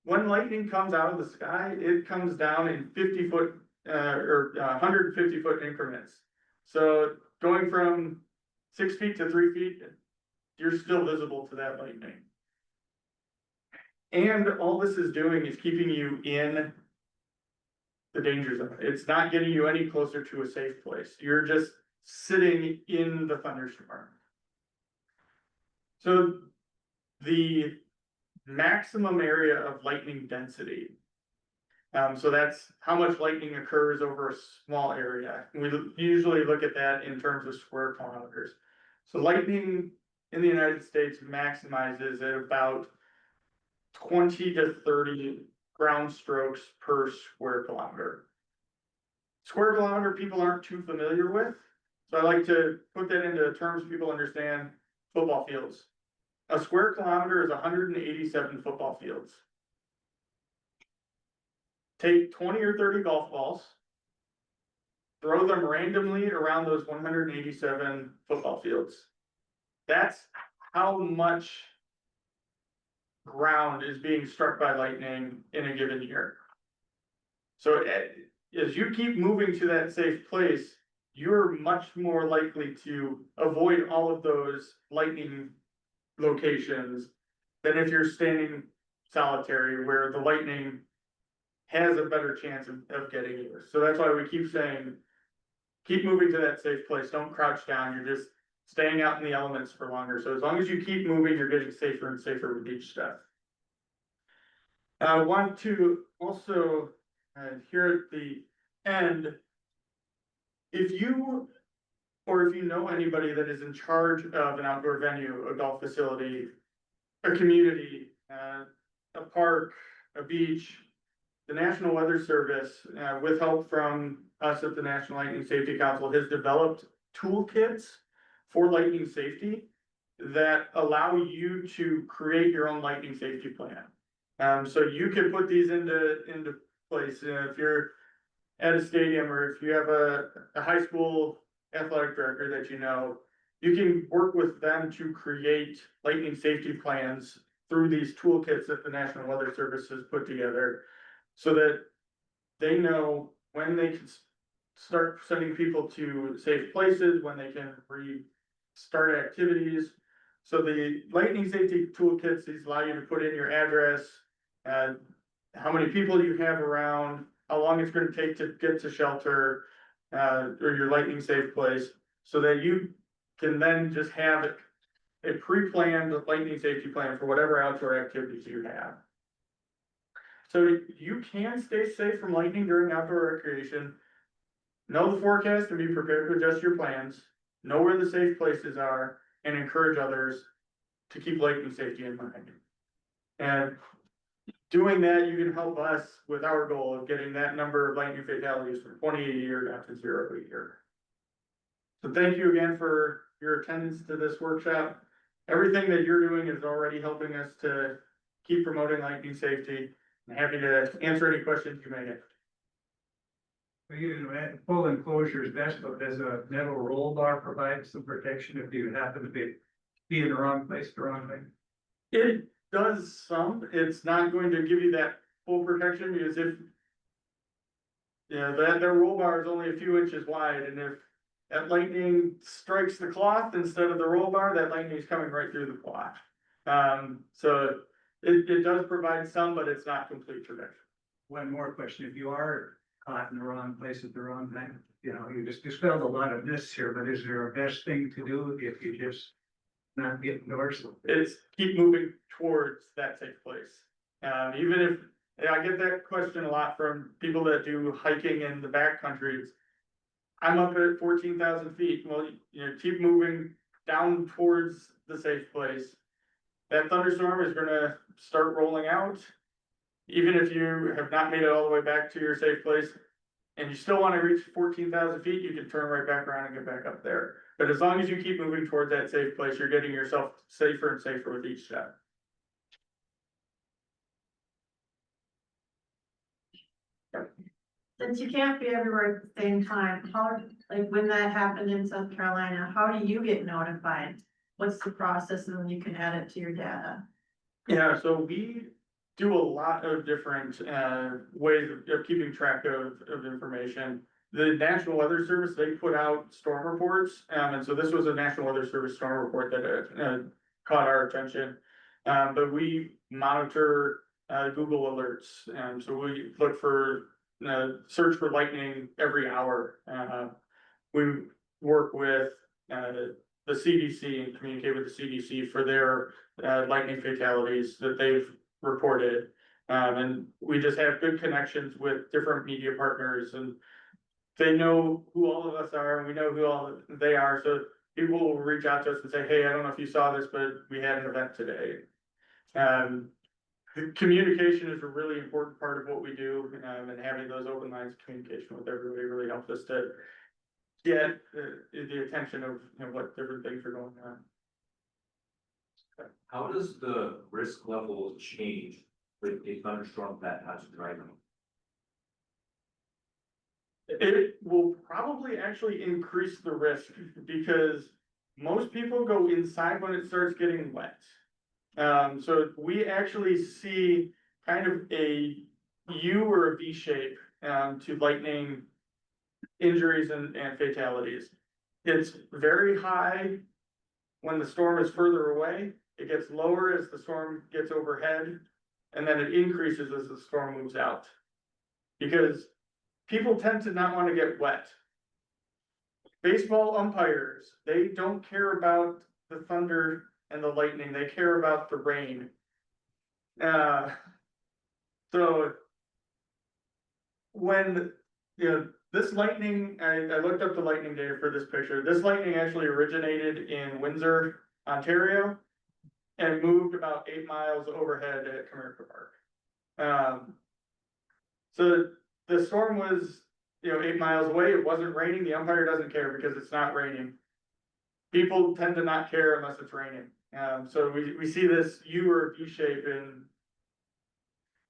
When lightning comes out of the sky, it comes down in 50 foot or 150 foot increments. So going from 6 feet to 3 feet, you're still visible to that lightning. And all this is doing is keeping you in the danger zone. It's not getting you any closer to a safe place. You're just sitting in the thunderstorm. So the maximum area of lightning density. So that's how much lightning occurs over a small area. We usually look at that in terms of square kilometers. So lightning in the United States maximizes at about 20 to 30 ground strokes per square kilometer. Square kilometer people aren't too familiar with. So I like to put that into terms people understand. Football fields. A square kilometer is 187 football fields. Take 20 or 30 golf balls, throw them randomly around those 187 football fields. That's how much ground is being struck by lightning in a given year. So as you keep moving to that safe place, you're much more likely to avoid all of those lightning locations than if you're standing solitary where the lightning has a better chance of getting you. So that's why we keep saying, keep moving to that safe place. Don't crouch down. You're just staying out in the elements for longer. So as long as you keep moving, you're getting safer and safer with each step. I want to also, here at the end, if you know anybody that is in charge of an outdoor venue, a golf facility, a community, a park, a beach, the National Weather Service, with help from us at the National Lightning Safety Council, has developed toolkits for lightning safety that allow you to create your own lightning safety plan. So you can put these into place. If you're at a stadium, or if you have a high school athletic director that you know, you can work with them to create lightning safety plans through these toolkits that the National Weather Service has put together, so that they know when they can start sending people to safe places, when they can restart activities. So the lightning safety toolkits, these allow you to put in your address, how many people you have around, how long it's going to take to get to shelter, or your lightning safe place, so that you can then just have a pre-planned lightning safety plan for whatever outdoor activities you have. So you can stay safe from lightning during outdoor recreation. Know the forecast and be prepared to adjust your plans. Know where the safe places are, and encourage others to keep lightning safety in mind. And doing that, you can help us with our goal of getting that number of lightning fatalities from 20 a year down to 0 a year. So thank you again for your attendance to this workshop. Everything that you're doing is already helping us to keep promoting lightning safety. I'm happy to answer any questions you may have. Full enclosure is best, but does a metal roll bar provide some protection if you happen to be in the wrong place, the wrong thing? It does some. It's not going to give you that full protection, because if their roll bar is only a few inches wide, and if that lightning strikes the cloth instead of the roll bar, that lightning is coming right through the cloth. So it does provide some, but it's not complete protection. One more question, if you are caught in the wrong place at the wrong time, you just dispelled a lot of myths here, but is there a best thing to do if you just not get endorsed? It's keep moving towards that safe place. Even if, I get that question a lot from people that do hiking in the backcountry. I'm up at 14,000 feet. Well, keep moving down towards the safe place. That thunderstorm is gonna start rolling out. Even if you have not made it all the way back to your safe place, and you still want to reach 14,000 feet, you can turn right back around and get back up there. But as long as you keep moving towards that safe place, you're getting yourself safer and safer with each step. Since you can't be everywhere at the same time, like when that happened in South Carolina, how do you get notified? What's the process, and then you can add it to your data? Yeah, so we do a lot of different ways of keeping track of information. The National Weather Service, they put out storm reports, and so this was a National Weather Service storm report that caught our attention. But we monitor Google alerts, and so we look for search for lightning every hour. We work with the CDC and communicate with the CDC for their lightning fatalities that they've reported. And we just have good connections with different media partners, and they know who all of us are, and we know who all they are. So people will reach out to us and say, hey, I don't know if you saw this, but we had an event today. Communication is a really important part of what we do, and having those open lines of communication with everybody really helps us to get the attention of what different things are going on. How does the risk level change with a thunderstorm that has driving? It will probably actually increase the risk because most people go inside when it starts getting wet. So we actually see kind of a U or a V shape, to lightning injuries and fatalities. It's very high when the storm is further away. It gets lower as the storm gets overhead, and then it increases as the storm moves out. Because people tend to not want to get wet. Baseball umpires, they don't care about the thunder and the lightning, they care about the rain. So when, this lightning, I looked up the lightning data for this picture. This lightning actually originated in Windsor, Ontario, and moved about 8 miles overhead at Comerica Park. So the storm was, 8 miles away. It wasn't raining. The umpire doesn't care because it's not raining. People tend to not care unless it's raining. So we see this U or V shape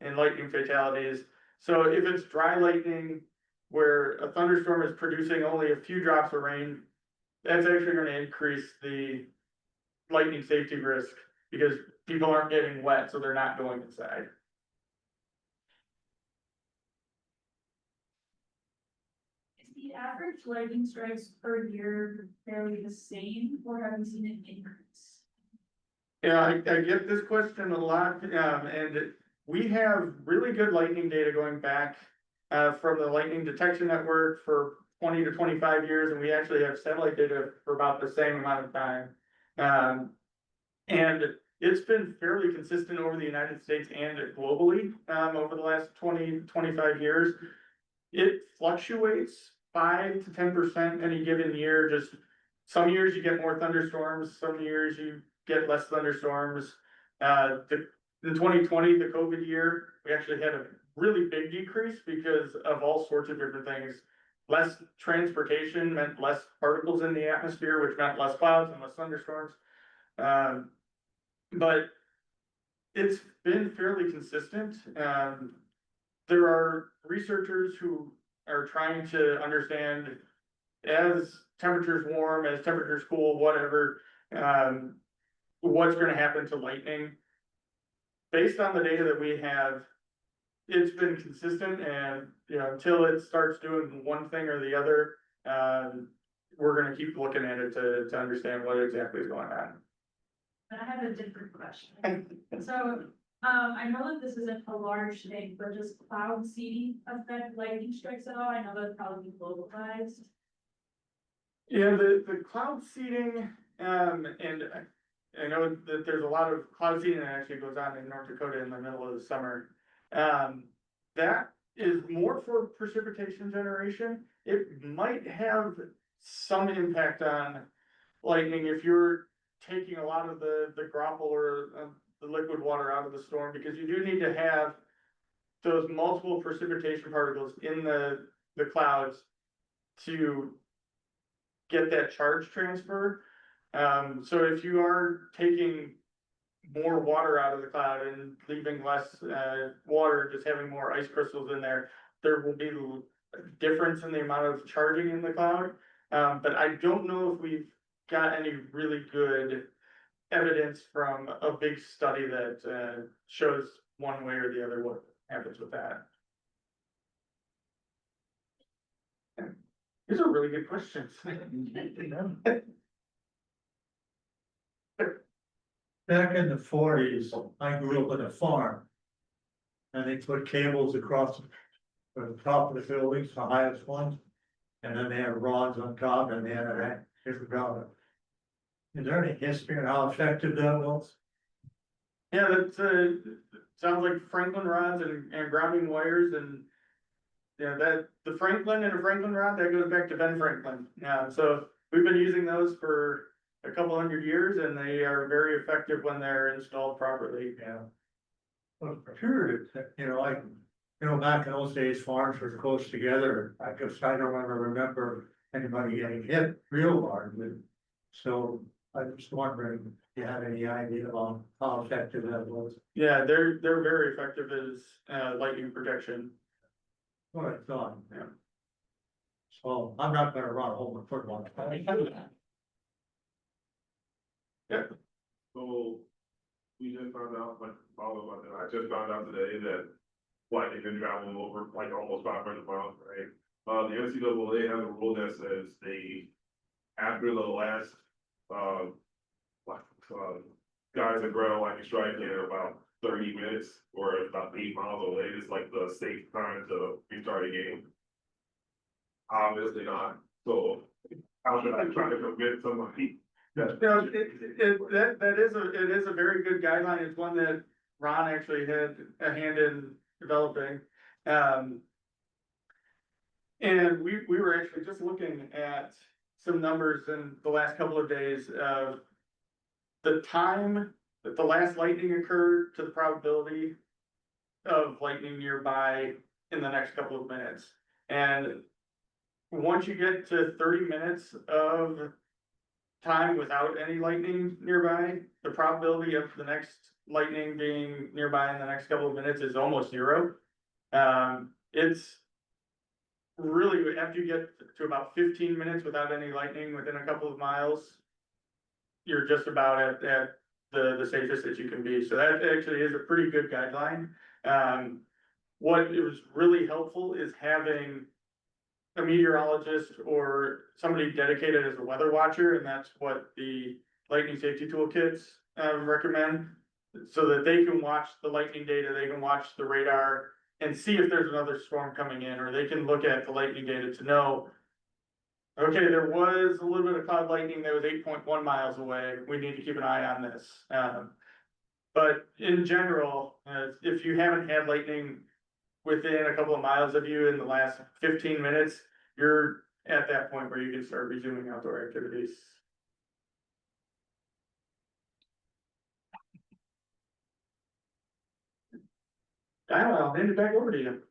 in lightning fatalities. So if it's dry lightning where a thunderstorm is producing only a few drops of rain, that's actually going to increase the lightning safety risk because people aren't getting wet, so they're not going inside. Is the average lightning strikes per year fairly the same, or have you seen an increase? Yeah, I get this question a lot, and we have really good lightning data going back from the Lightning Detection Network for 20 to 25 years, and we actually have satellite data for about the same amount of time. And it's been fairly consistent over the United States and globally over the last 20, 25 years. It fluctuates 5 to 10% any given year. Just some years you get more thunderstorms, some years you get less thunderstorms. In 2020, the COVID year, we actually had a really big decrease because of all sorts of different things. Less transportation meant less particles in the atmosphere, which meant less clouds and less thunderstorms. But it's been fairly consistent. There are researchers who are trying to understand, as temperatures warm, as temperatures cool, whatever, what's going to happen to lightning. Based on the data that we have, it's been consistent, and until it starts doing one thing or the other, we're going to keep looking at it to understand what exactly is going on. I have a different question. So, I know that this isn't a large thing, but does cloud seeding affect lightning strikes at all? I know that's probably localized. Yeah, the cloud seeding, and I know that there's a lot of cloud seeding that actually goes on in North Dakota in the middle of the summer. That is more for precipitation generation. It might have some impact on lightning if you're taking a lot of the grapple or the liquid water out of the storm, because you do need to have those multiple precipitation particles in the clouds to get that charge transfer. So if you are taking more water out of the cloud and leaving less water, just having more ice crystals in there, there will be a difference in the amount of charging in the cloud. But I don't know if we've got any really good evidence from a big study that shows one way or the other what happens with that. These are really good questions. Back in the 40s, I grew up on a farm. And they put cables across the top of the buildings, the highest ones. And then they had rods on top and they had a different ground. Is there any history on how effective that was? Yeah, that sounds like Franklin rods and grounding wires, and that the Franklin and a Franklin rod, that goes back to Ben Franklin. So we've been using those for a couple hundred years, and they are very effective when they're installed properly. Yeah. Well, sure, back in those days, farms were close together. I guess I don't ever remember anybody getting hit real hard with. So I'm just wondering if you have any idea on how effective that was. Yeah, they're very effective as lightning protection. What I thought. Yeah. So I'm not gonna run home and put one. So we just found out, like, follow up, I just found out today that lightning can travel over like almost 500 miles, right? The NCAA has a rule that says after the last, like, guys that ground lightning strike in about 30 minutes or about 8 miles away, it's like the safe time to restart a game. Obviously not, so how should I try to convince somebody? You know, it is a very good guideline. It's one that Ron actually had a hand in developing. And we were actually just looking at some numbers in the last couple of days of the time that the last lightning occurred to the probability of lightning nearby in the next couple of minutes. And once you get to 30 minutes of time without any lightning nearby, the probability of the next lightning being nearby in the next couple of minutes is almost zero. It's really, after you get to about 15 minutes without any lightning within a couple of miles, you're just about at the safest that you can be. So that actually is a pretty good guideline. What it was really helpful is having a meteorologist or somebody dedicated as a weather watcher, and that's what the lightning safety toolkits recommend. So that they can watch the lightning data, they can watch the radar and see if there's another storm coming in, or they can look at the lightning data to know, okay, there was a little bit of cloud lightning that was 8.1 miles away, we need to keep an eye on this. But in general, if you haven't had lightning within a couple of miles of you in the last 15 minutes, you're at that point where you can start resuming outdoor activities. I'll hand it back over to you.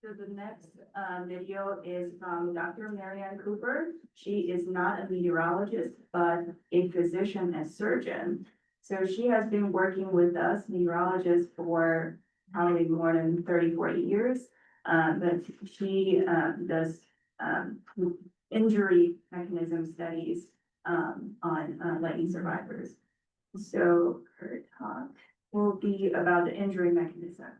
So the next video is from Dr. Marianne Cooper. She is not a meteorologist, but a physician and surgeon. So she has been working with us meteorologists for probably more than 30, 40 years. But she does injury mechanism studies on lightning survivors. So her talk will be about the injury mechanisms.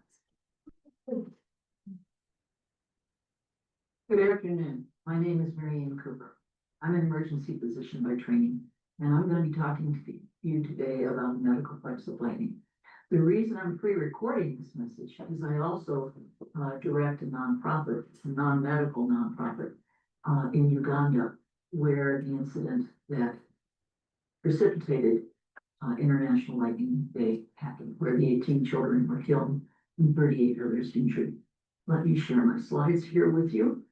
Good afternoon. My name is Marianne Cooper. I'm an emergency physician by training, and I'm going to be talking to you today about medical types of lightning. The reason I'm pre-recording this message is I also direct a nonprofit, a non-medical nonprofit in Uganda, where the incident that precipitated International Lightning Day happened, where the 18 children were killed and 38 others injured. Let me share my slides here with you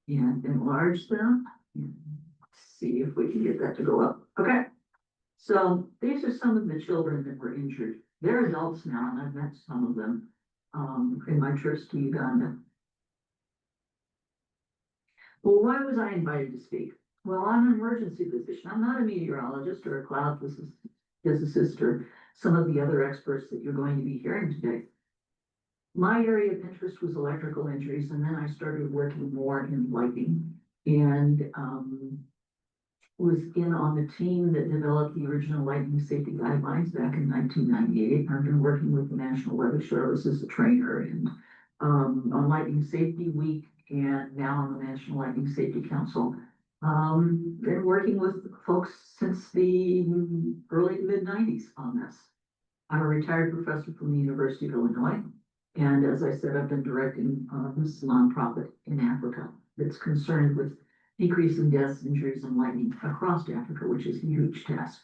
and enlarge them and see if we can get that to go up. Okay, so these are some of the children that were injured. They're adults now, and I've met some of them in my trips to Uganda. Well, why was I invited to speak? Well, I'm an emergency physician. I'm not a meteorologist or a cloud physicist or some of the other experts that you're going to be hearing today. My area of interest was electrical injuries, and then I started working more in lightning and was in on the team that developed the original lightning safety guidelines back in 1998. I've been working with the National Weather Service as a trainer and on Lightning Safety Week and now on the National Lightning Safety Council. Been working with folks since the early to mid 90s on this. I'm a retired professor from the University of Illinois. And as I said, I've been directing this nonprofit in Africa that's concerned with decreasing deaths, injuries, and lightning across Africa, which is a huge task.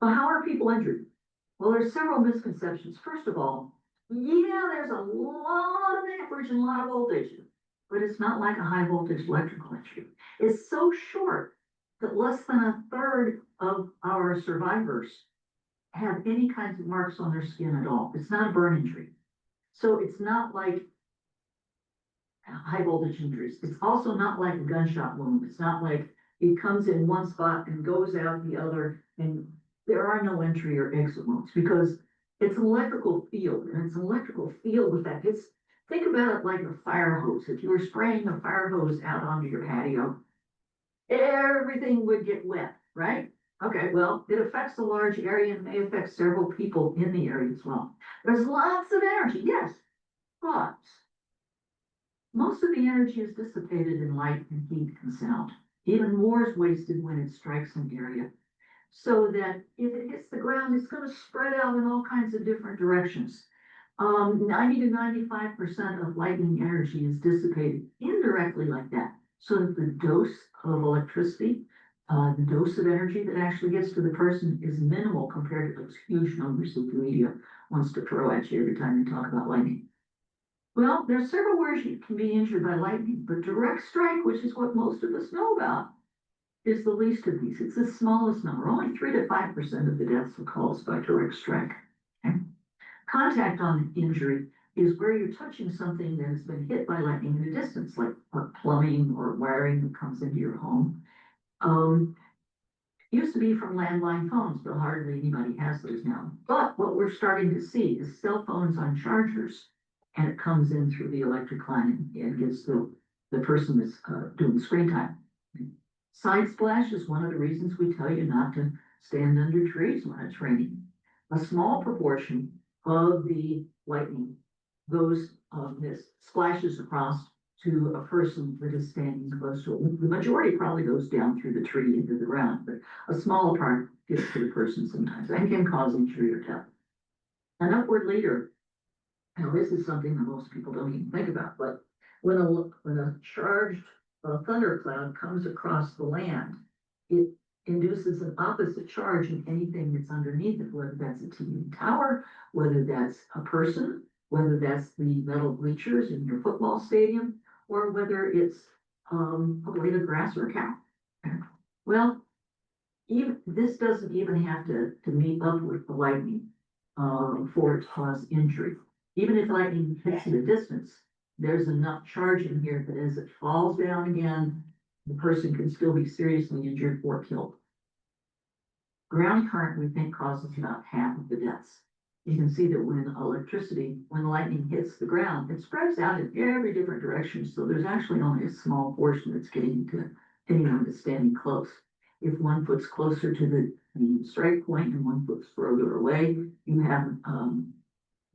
But how are people injured? Well, there's several misconceptions. First of all, yeah, there's a lot of amperage and a lot of voltage, but it's not like a high voltage electrical injury. It's so short that less than a third of our survivors have any kinds of marks on their skin at all. It's not a burn injury. So it's not like high voltage injuries. It's also not like a gunshot wound. It's not like it comes in one spot and goes out the other, and there are no entry or exit wounds because It's an electrical field, and it's an electrical field effect. Think about it like a fire hose. If you were spraying a fire hose out onto your patio, everything would get wet, right? Okay, well, it affects a large area and may affect several people in the area as well. There's lots of energy, yes, but most of the energy is dissipated in light and heat and sound. Even more is wasted when it strikes an area. So that if it hits the ground, it's going to spread out in all kinds of different directions. 90 to 95% of lightning energy is dissipated indirectly like that. So that the dose of electricity, the dose of energy that actually gets to the person is minimal compared to those huge numbers that the media wants to throw at you every time you talk about lightning. Well, there are several ways you can be injured by lightning, but direct strike, which is what most of us know about, is the least of these. It's the smallest number. Only 3 to 5% of the deaths are caused by direct strike. Okay? Contact on injury is where you're touching something that has been hit by lightning in a distance, like plumbing or wiring that comes into your home. Used to be from landline phones, but hardly anybody has those now. But what we're starting to see is cell phones on chargers, and it comes in through the electric line and gets the person that's doing screen time. Side splash is one of the reasons we tell you not to stand under trees when it's raining. A small proportion of the lightning goes, this splashes across to a person that is standing close to it. The majority probably goes down through the tree into the ground, but a smaller part gets to the person sometimes and can cause injury or death. An upward leader, now this is something that most people don't even think about, but when a charged thundercloud comes across the land, it induces an opposite charge in anything that's underneath it, whether that's a TV tower, whether that's a person, whether that's the metal bleachers in your football stadium, or whether it's a blade of grass or a cow. Well, even this doesn't even have to meet up with the lightning for it to cause injury. Even if lightning hits at a distance, there's enough charge in here that as it falls down again, the person can still be seriously injured or killed. Ground current, we think, causes about half of the deaths. You can see that when lightning hits the ground, it spreads out in every different direction. So there's actually only a small portion that's getting to anyone that's standing close. If 1 foot's closer to the strike point and 1 foot's further away, you have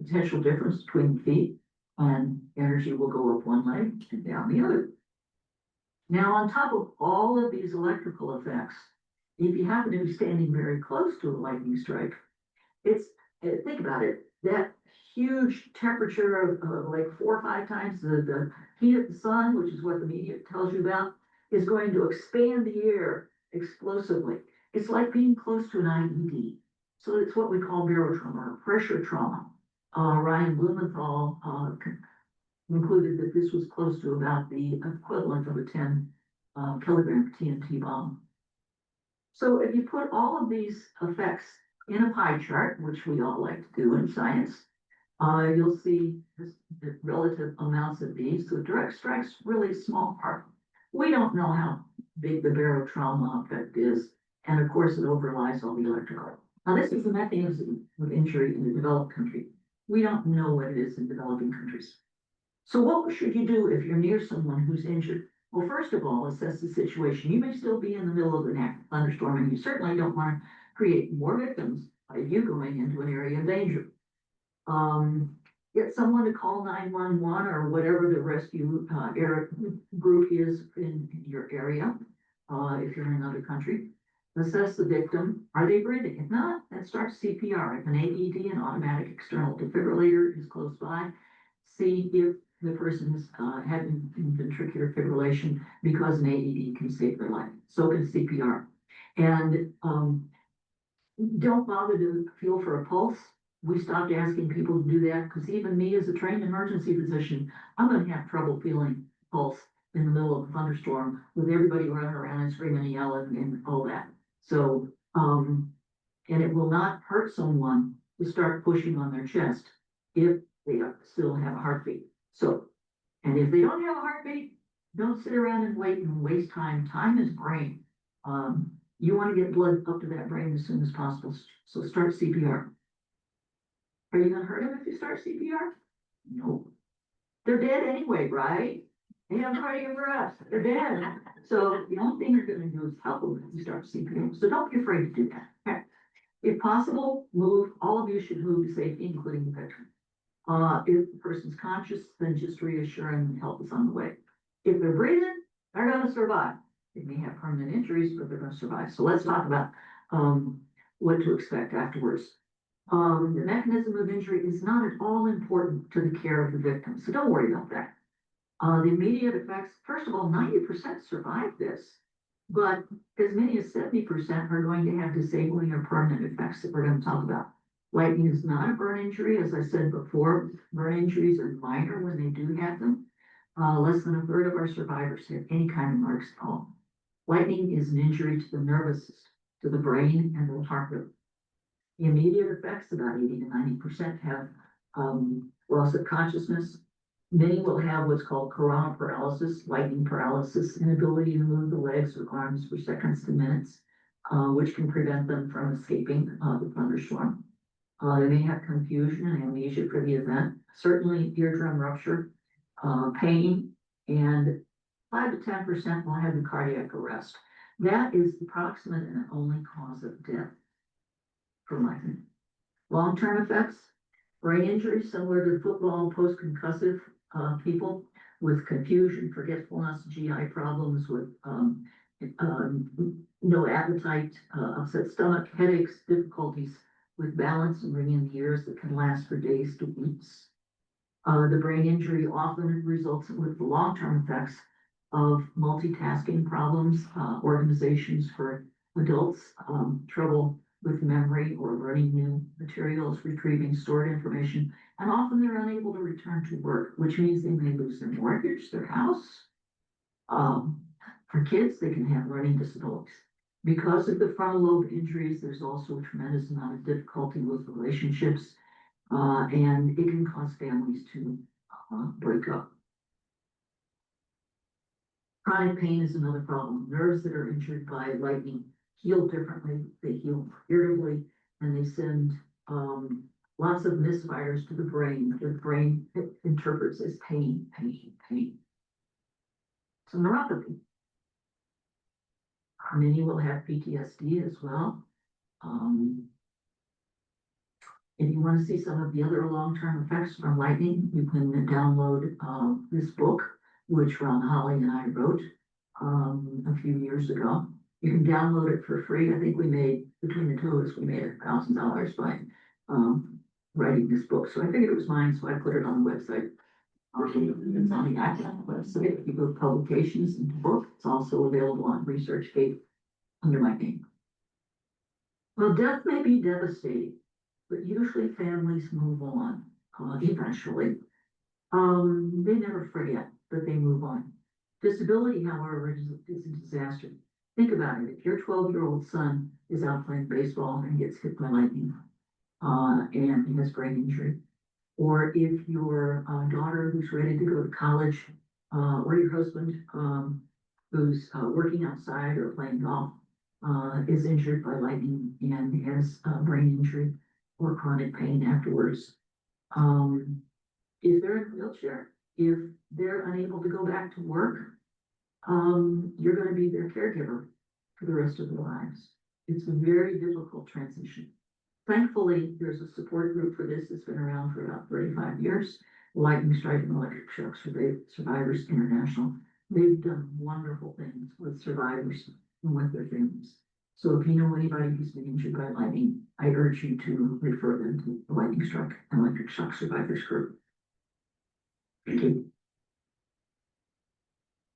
potential difference between feet, and energy will go up one leg and down the other. Now, on top of all of these electrical effects, if you happen to be standing very close to a lightning strike, think about it, that huge temperature of like 4 or 5 times the heat of the sun, which is what the media tells you about, is going to expand the air explosively. It's like being close to an IED. So it's what we call barotrauma or pressure trauma. Ryan Blumenthal concluded that this was close to about the equivalent of a 10 kilogram TNT bomb. So if you put all of these effects in a pie chart, which we all like to do in science, you'll see the relative amounts of these. So direct strike's really a small part. We don't know how big the barotrauma effect is, and of course it overlies all the electrical. Now this is the mechanism of injury in a developed country. We don't know what it is in developing countries. So what should you do if you're near someone who's injured? Well, first of all, assess the situation. You may still be in the middle of an active thunderstorm, and you certainly don't want to create more victims by you going into an area of danger. Get someone to call 911 or whatever the rescue group is in your area, if you're in another country. Assess the victim. Are they breathing? If not, then start CPR. If an AED, an automatic external defibrillator, is close by, see if the person is having ventricular fibrillation, because an AED can save their life. So can CPR. And don't bother to feel for a pulse. We stopped asking people to do that because even me as a trained emergency physician, I'm going to have trouble feeling pulse in the middle of a thunderstorm with everybody running around and screaming and yelling and all that. So, and it will not hurt someone to start pushing on their chest if they still have a heartbeat. So, and if they don't have a heartbeat, don't sit around and wait and waste time. Time is brain. You want to get blood up to that brain as soon as possible. So start CPR. Are you gonna hurt them if you start CPR? No. They're dead anyway, right? They have cardiac arrest, they're dead. So the only thing you're gonna do is help them if you start CPR, so don't be afraid to do that. Okay? If possible, all of you should move to safety, including the veteran. If the person's conscious, then just reassure them and help us on the way. If they're breathing, they're gonna survive. They may have permanent injuries, but they're gonna survive. So let's talk about, what to expect afterwards. The mechanism of injury is not at all important to the care of the victim, so don't worry about that. The immediate effects, first of all, 90% survive this, but as many as 70% are going to have disabling or permanent effects that we're gonna talk about. Lightning is not a burn injury, as I said before. Burn injuries are minor when they do have them. Less than a third of our survivors have any kind of marks at all. Lightning is an injury to the nervous system, to the brain and the heart rate. The immediate effects, about 80 to 90% have loss of consciousness. Many will have what's called coronal paralysis, lightning paralysis, inability to move the legs or arms for seconds to minutes, which can prevent them from escaping the thunderstorm. They may have confusion and amnesia for the event, certainly eardrum rupture, pain, and 5 to 10% will have the cardiac arrest. That is the proximate and only cause of death from lightning. Long-term effects, brain injury similar to football post-concussive people with confusion, forgetfulness, GI problems with no appetite, upset stomach, headaches, difficulties with balance and ringing the ears that can last for days to weeks. The brain injury often results with the long-term effects of multitasking problems, organizations for adults, trouble with memory or learning new materials, retrieving stored information, and often they're unable to return to work, which means they may lose their mortgage, their house. For kids, they can have learning disabilities. Because of the frontal lobe injuries, there's also a tremendous amount of difficulty with relationships, and it can cause families to break up. Chronic pain is another problem. Nerves that are injured by lightning heal differently, they heal irritably, and they send lots of misfires to the brain. The brain interprets as pain, pain, pain. So neuropathy. Many will have PTSD as well. If you want to see some of the other long-term effects from lightning, you can download this book, which Ron Holle and I wrote a few years ago. You can download it for free. I think we made, between the two of us, we made $1,000 by writing this book. So I figured it was mine, so I put it on the website. It's on the academic website. If you go to publications and book, it's also available on ResearchGate under my name. Well, death may be devastating, but usually families move on eventually. They never forget, but they move on. Disability, however, is a disaster. Think about it. If your 12-year-old son is out playing baseball and gets hit by lightning, and he has brain injury, or if your daughter who's ready to go to college, or your husband who's working outside or playing golf, is injured by lightning and has brain injury or chronic pain afterwards. If they're in a wheelchair, if they're unable to go back to work, you're going to be their caregiver for the rest of their lives. It's a very difficult transition. Thankfully, there's a support group for this that's been around for about 35 years. Lightning Strike and Electric Shock Survivors International. They've done wonderful things with survivors and with their families. So if you know anybody who's been injured by lightning, I urge you to refer them to the Lightning Strike and Electric Shock Survivors group. Thank you.